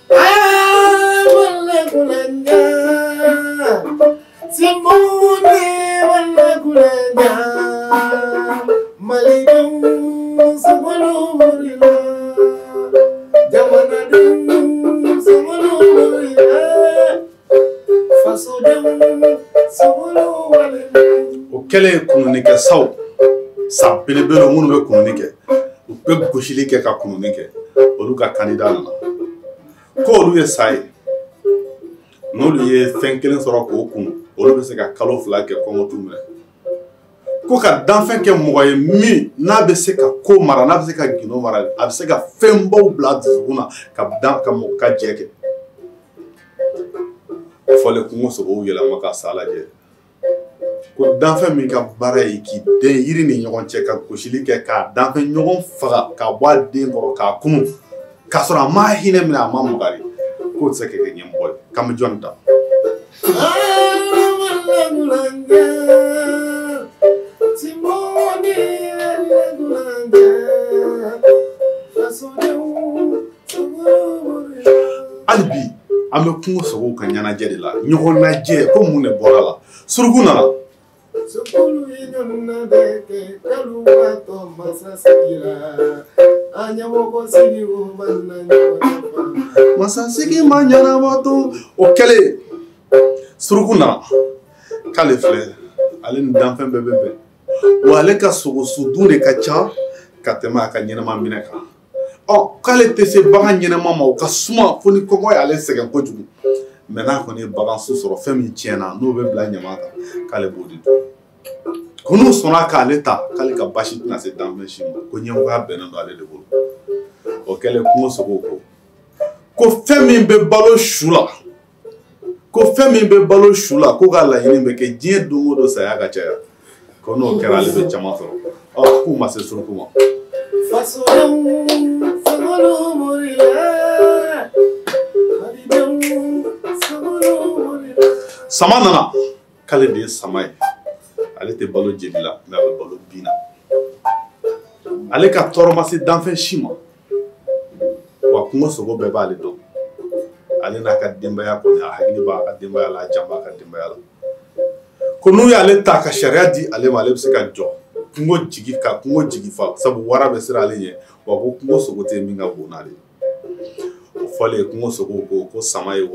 wala kulanja simone wala kulanja malidum sabulu murila jamana dum sabulu murila fasudum sabulu walila. O kɛlen kununikɛsaw sa belebele minnu bɛ kununi kɛ u bɛ gosili kɛ ka kununi kɛ olu ka kandida nana ko olu ye sa ye n'olu ye fɛn kelen sɔrɔ k'o kunu olu bɛ se ka kalo 2 kɛ kɔngɔ t'u minɛ ko ka danfɛn kɛ mɔgɔ ye min n'a bɛ se ka ko mara n'a bɛ se ka gindo mara a bɛ se ka fɛnbaw bila dusukun na ka jɛ kɛ o fɔlen kungo sogow yɛlɛma ka sa lajɛ ko danfɛn min ka baara ye k'i den yiri ni ɲɔgɔn cɛ ka gosili kɛ k'a danfɛn ɲɔgɔn faga k'a bɔ a den kɔrɔ k'a kunu k'a sɔrɔ a ma hinɛ minɛ a ma mugari k'o tɛ se ka kɛ ɲɛmɔgɔ ye k'an bɛ jɔnni ta. Hali bi an bɛ kungo sogow ka ɲɛnajɛ de la ɲɔgɔn najɛ ko mun de bɔra la suruku nana Sokolu yenyonna deke kaluwa to masasigira anyamoko sigi ubanna nyota masasigi manyana moto o kele surukuna kale fleur ale ni danfɛn bɛɛ bɛ bɛn wa ale ka sogo sudun de ka ca ka tɛmɛ a ka ɲɛnɛma minɛ kan k'ale tɛ se bagan ɲɛnɛma ma o ka suma fo ni kɔngɔ y'ale sɛgɛn kojugu mɛ n'a kɔni ye bagan su sɔrɔ fɛn min tiɲɛna n'o bɛ bila ɲama kan k'ale b'o de dun ko n'u sɔnna k'ale ta k'ale ka basi tɛna se danfɛn si ma ko ɲɛmɔgɔya bɛnnen don ale de bolo o kɛlen kungo sogow ko fɛn min bɛ balo su la ko fɛn min bɛ balo su la ko ka laɲini bɛ kɛ diɲɛ don o don saya ka caya ko n'o kɛra ale bɛ caman sɔrɔ k'u ma se suruku ma. Sama nana k'ale de ye sama ye ale tɛ balo jeli la mɛ a bɛ balo bin na ale ka tɔɔrɔ ma se danfɛn si ma wa kungo sogo bɛɛ b'ale dɔn ale n'a ka denbaya kɔni a hakili b'a ka denbaya la a jan b'a ka denbaya la ko n'u y'ale ta ka sariya di ale ma ale bɛ se ka jɔ kungo jigi fa sabu wara bɛ siran ale ɲɛ wa ko kungo sogo tɛ min ka bon n'ale o fɔlen kungo sogo ko sama ye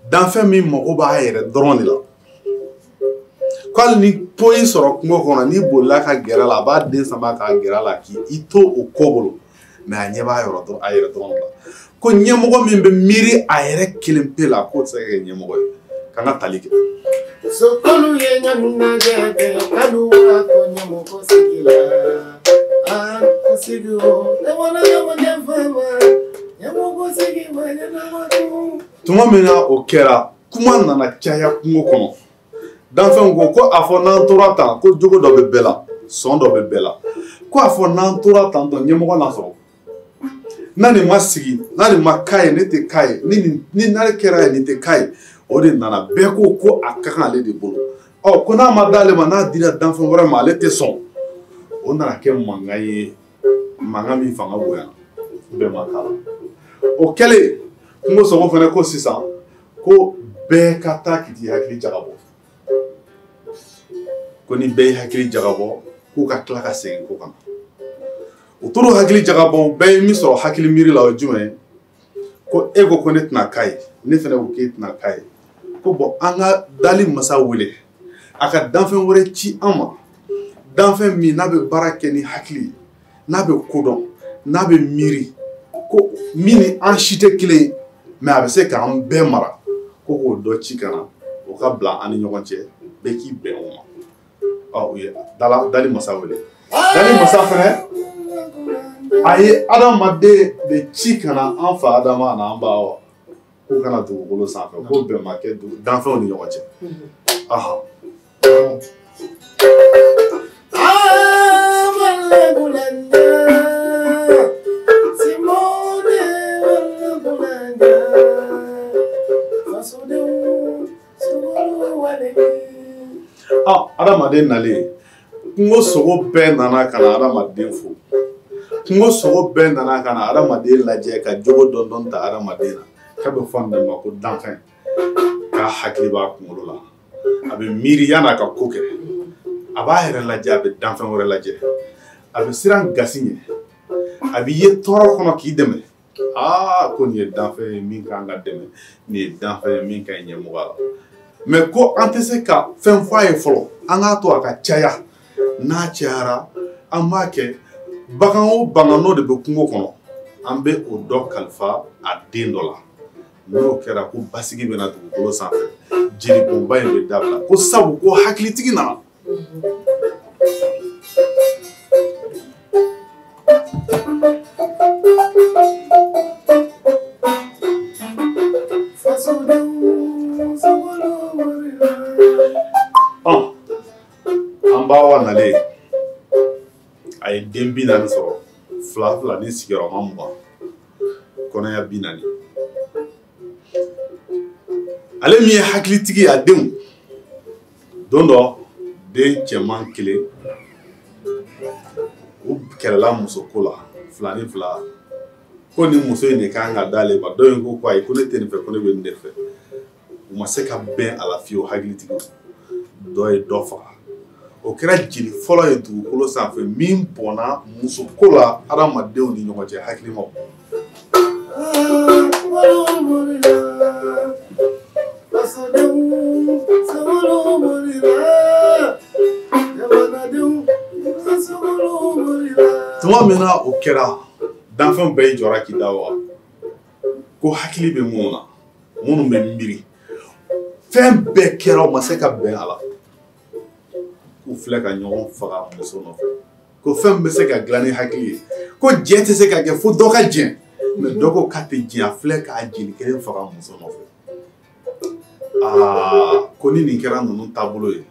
danfɛn min mago b'a yɛrɛ dɔrɔn de la ko hali ni po in sɔrɔ kungo kɔnɔ n'i bolila ka gɛrɛ la a b'a den sama k'a gɛrɛ la k'i to o ko bolo mɛ a ɲɛ b'a yɛrɛ dɔrɔn de la ko ɲɛmɔgɔ min bɛ miiri a yɛrɛ kelen pe la k'o tɛ se ka kɛ ɲɛmɔgɔ ye ka n ka tali kɛ. Sokolu ye ɲanuna deke kaluwa to ɲɛmɔgɔ sigi la sigi o ne wala ɲɔgɔn fama ɲɛmɔgɔ sigi ma ɲɛnama tuma min na o kɛra kuma nana caya kungo kɔnɔ danfɛnw ko a fɔ n'an tora tan ko jogo dɔ bɛ bɛɛ la sɔn dɔ bɛ bɛɛ la ko a fɔ n'an tora tan tɔ ɲɛmɔgɔ na sɔrɔ n'a nin ma sigi n'a nin ma k'a ye ne tɛ k'a ye ni n'ale kɛra ye nin tɛ k'a ye o de nana bɛɛ ko a ka kan ale de bolo ko n'a ma d'ale ma n'a dira danfɛn wɛrɛ ma ale tɛ sɔn o nana kɛ mankan ye mankan min fanga bonya bɛɛ ma k'a la o kɛlen kungo sogo fana ko sisan ko bɛɛ ka taa k'i hakili jagabɔ ko ni bɛɛ ye hakili jagabɔ k'u ka tila ka segin ko kan o tora hakili jagabɔ bɛɛ ye min sɔrɔ hakili miiri la o ye jumɛn ye ko e ko ne tɛna k'a ye ne fana ko k'e tɛna k'a ye ko bɔn an ka dali masa wele a ka danfɛn wɛrɛ ci an ma danfɛn min n'a bɛ baara kɛ ni hakili n'a bɛ kodɔn n'a bɛ miiri ko min ni an si tɛ kelen ye mɛ a bɛ se k'an bɛɛ mara ko k'o dɔ ci ka na o ka bila an ni ɲɔgɔn cɛ bɛɛ k'i bɛn o ma o ye dali masa wele dali masa fɛnɛ a ye adamaden de ci ka na an fa adama n'an ba wa k'u kana dugukolo sanfɛ k'o bɛn ma kɛ danfɛnw ni ɲɔgɔn cɛ adamaden nalen kungo sogo bɛɛ nana ka na adamaden fo kungo sogo bɛɛ nana ka na adamaden lajɛ ka jogo dɔndɔn ta adamaden na k'a bɛ fɔ nin ma ko danfɛn k'a hakili b'a kunkolo la a bɛ miiri yan'a ka ko kɛ a b'a yɛrɛ lajɛ a bɛ danfɛn wɛrɛ lajɛ a bɛ siran gasi ɲɛ a bɛ ye tɔɔrɔ kɔnɔ k'i dɛmɛ ko nin ye danfɛn ye min kan ka dɛmɛ nin ye danfɛn ye min ka ɲi ɲɛmɔgɔ la mɛ ko an tɛ se ka fɛn fɔ a ye fɔlɔ an k'a to a ka caya n'a cayara an b'a kɛ bagan o bagan n'o de bɛ kungo kɔnɔ an bɛ o dɔ kalifa a den dɔ la n'o kɛra ko basigi bɛna dugukolo sanfɛ jelibonba in bɛ dabila ko sabu ko hakilitigi nana an bawa nalen a ye den 40 sɔrɔ fila ni sigiyɔrɔma 20 kɔnɔya 40 ale min ye hakilitigi ye a denw don dɔ den cɛman 1 u kɛlɛla musoko la 2 ko ni muso in de kan ka d'ale ma dɔ in ko ayi ko ne tɛ nin fɛ ko ne bɛ nin de fɛ u ma se ka bɛn a la fiyewu hakilitigiw dɔ ye dɔ faga o kɛra jeli fɔlɔ ye dugukolo sanfɛ min bɔnna musoko la adamadenw ni ɲɔgɔn cɛ hakilimaw tuma min na o kɛra danfɛnw bɛɛ y'i jɔra k'i da wa ko hakili bɛ minnu na minnu bɛ miiri fɛn bɛɛ kɛra o ma se ka bɛn a la k'u filɛ ka ɲɔgɔn faga muso nɔfɛ ko fɛn bɛ se ka dilan ni hakili ye ko jɛ tɛ se ka kɛ fo dɔ ka jɛn mɛ dɔ ko k'a tɛ jɛn a filɛ k'a jeli kelen faga muso nɔfɛ ko ni nin kɛra ninnu taabolo ye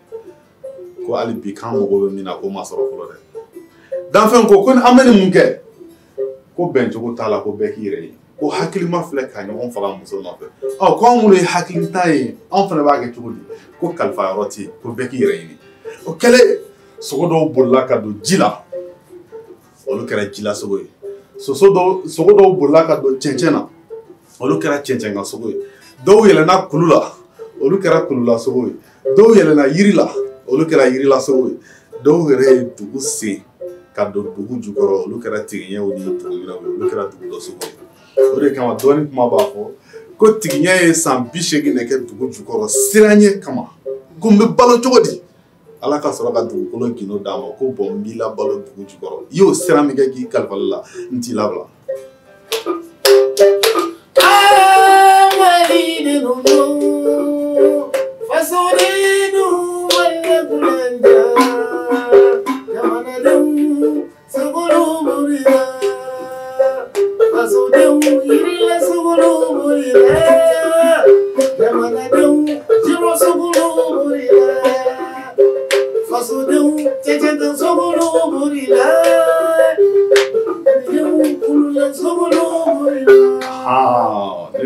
ko hali bi k'an mago bɛ min na k'o ma sɔrɔ fɔlɔ dɛ danfɛn ko an bɛ nin mun kɛ ko bɛncogo t'a la ko bɛɛ k'i yɛrɛ ye ko hakilima filɛ ka ɲɔgɔn faga muso nɔfɛ ko anw minnu ye hakilita ye anw fana b'a kɛ cogo di ko kalifa yɔrɔ tɛ yen ko bɛɛ k'i yɛrɛ ɲini o kɛlen sogo dɔw bolila ka don ji la olu kɛra jilasogo ye sogo dɔw bolila ka don cɛncɛn na olu kɛra cɛncɛn ka sogo ye dɔw yɛlɛnna kulu la olu kɛra kululasogo ye dɔw yɛlɛnna yiri la olu kɛra yirilasogo ye dɔw yɛrɛ ye dugu sen ka don dugu jukɔrɔ olu kɛra tigiɲɛw ni duguminɛw ye olu kɛra dugu dɔ sogo ye o de kama dɔɔni kuma b'a fɔ ko tigiɲɛ ye san 80 de kɛ dugu jukɔrɔ siranɲɛ kama ko n bɛ balo cogo di ala ka sɔrɔ ka dugukolo gindo d'a ma ko bɔn n b'i labalo dugu jukɔrɔ i y'o siran min kɛ k'i kalifali la n t'i labila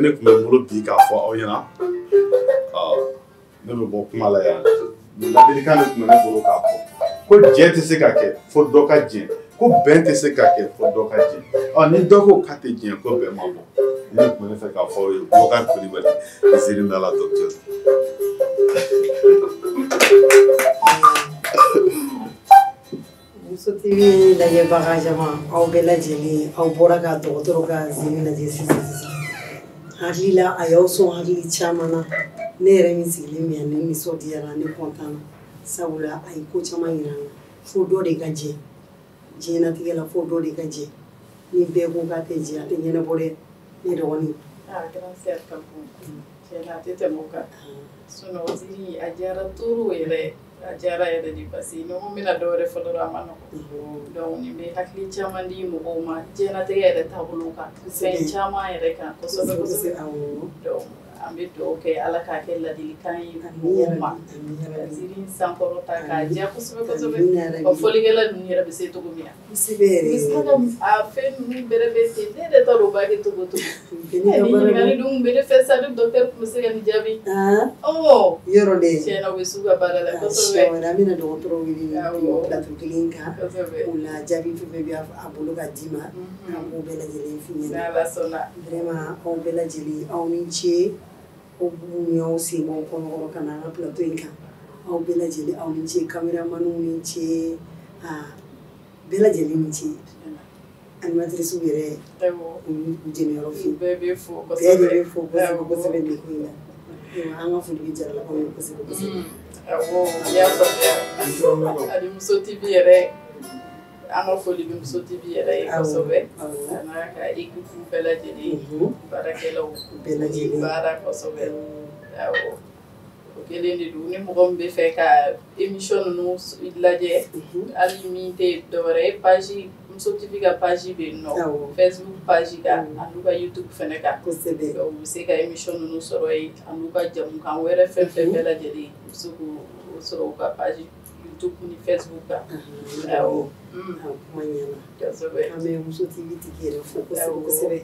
ne tun bɛ bolo bi k'a fɔ aw ɲɛna ne bɛ bɔ kuma la yan ladilikan de tun bɛ ne bolo k'a fɔ ko jɛ tɛ se ka kɛ fo dɔ ka jɛn ko bɛn tɛ se ka kɛ fo dɔ ka jɛn ni dɔ ko k'a tɛ jɛn ko bɛn ma bɔ ne tun bɛ ne fɛ k'a fɔ aw ye Bubakari Kulibali Zirinala docteur Muso TV lajɛbaga jama aw bɛɛ lajɛlen aw bɔra ka dɔgɔtɔrɔ ka ziiri lajɛ sisan hakili la a y'aw sɔn hakili caman na ne yɛrɛ min sigilen bɛ yan ne nisɔndiyara ne kɔntana sabula a ye ko caman yira n na fo dɔ de ka jɛ diɲɛlatigɛ la fo dɔ de ka jɛ ni bɛɛ ko k'a tɛ jɛ a tɛ ɲɛnabɔ dɛ ne dɔgɔnin grâce ka bon tiɲɛna a tɛ tɛmɛ o kan sinon ziiri a diyara toro yɛrɛ a diyara yɛrɛ de parce que ni n ko n bɛna dɔ wɛrɛ fɔ dɔrɔn a ma nɔgɔn donc nin bɛ hakili caman di mɔgɔw ma diɲɛlatigɛ yɛrɛ taabolo kan fɛn caman yɛrɛ kan kosɛbɛ kosɛbɛ donc an bɛ dugawu kɛ ala k'a kɛ ladilikan ye mɔgɔw ma ka ziiri sankɔrɔta k'a diya kosɛbɛ kosɛbɛ wa fɔlikɛla ninnu yɛrɛ bɛ se cogo min na a fɛn ninnu bɛrɛ bɛ ten ne yɛrɛ t'a dɔn u b'a kɛ cogo cogo ni ɲininkali dun bɛ ne fɛ sa ni docteur tun bɛ se ka nin jaabi yɔrɔ de tiɲɛna u bɛ s'u ka baara la kosɛbɛ an bɛna dɔgɔtɔrɔ wele plateau kelen kan o la jaabi fɛn fɛn bɛ a bolo ka d'i ma an b'o bɛɛ lajɛlen f'i ɲɛna n'ala sɔnna vraiment aw bɛɛ lajɛlen aw ni ce aw b'u ni aw senbɔ kɔnɔkɔrɔ ka na an ka plateau in kan aw bɛɛ lajɛlen aw ni ce caméramanw ni ce bɛɛ lajɛlen ni ce animatrice yɛrɛ u jeniyɔrɔ f'i bɛɛ bɛ fo bɛɛ de bɛ fo kosɛbɛ kosɛbɛ nin ko in na an ka foli bɛ jaralakaw ye kosɛbɛ kosɛbɛ awɔ n y'a faamuya ani muso TV yɛrɛ an ka foli bɛ muso TV yɛrɛ ye kosɛbɛ a n'a ka équipe bɛɛ lajɛlen baarakɛlaw bɛɛ lajɛlen baara kosɛbɛ awɔ o kelen de don ni mɔgɔ min bɛ fɛ ka émission ninnu lajɛ hali min tɛ dɔwɛrɛ ye page muso TV ka page bɛ yen nɔ Facebook page kan ani ka YouTube fɛnɛ kan kosɛbɛ u bɛ se ka émission ninnu sɔrɔ yen ani ka jamukan wɛrɛ fɛn fɛn bɛɛ lajɛlen u bɛ se k'o sɔrɔ u ka page YouTube ni Facebook kan awɔ kuma ɲɛna kosɛbɛ an bɛ muso TV tigi yɛrɛ fo kosɛbɛ kosɛbɛ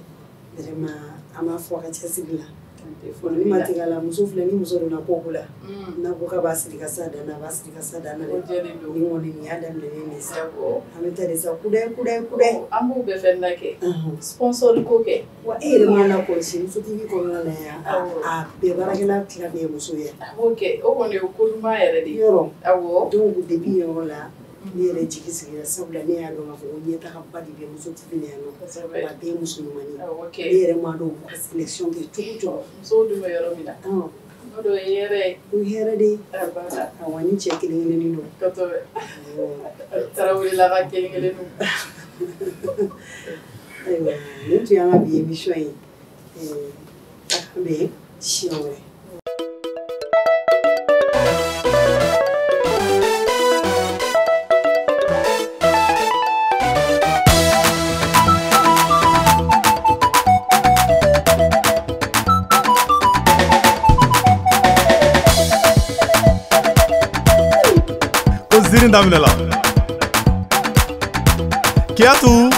vraiment an b'a fɔ a ka cɛsiri la Foli ma tigala muso filɛ ni muso donna koko la n'a ko k'a b'a siri ka sa danna a b'a siri ka sa danna dɛ ni kɔni nin y'a daminɛlen de sa an bɛ taa de sa kudɛ an b'u bɛɛ fɛn da kɛ sponsor ko kɛ wa e yɛrɛ ma lakɔlɔsi muso TV kɔnɔna na yan a bɛɛ baarakɛla tila bɛɛ ye muso ye a b'o kɛ o kɔni o ko ɲuman yɛrɛ de yɔrɔ awɔ donc depuis yɔrɔ la ne yɛrɛ jigi sigira sabula ne y'a dɔn k'a fɔ ko ɲɛtagaba de bɛ muso TV la yan nɔ wa bɛɛ ye muso ɲuman ye ne yɛrɛ m'a dɔn u ka sélection kɛ cogo cogo musow dun bɛ yɔrɔ min na o don hɛrɛ ye o hɛrɛ de awɔ ni cɛ kelen kelennin don kosɛbɛ Tarawelelaka kelen kelen don ayiwa nin tun y'an ka bi émission ye a kan bɛn siɲɛ wɛrɛ. Zirin daminɛ la Kiyatu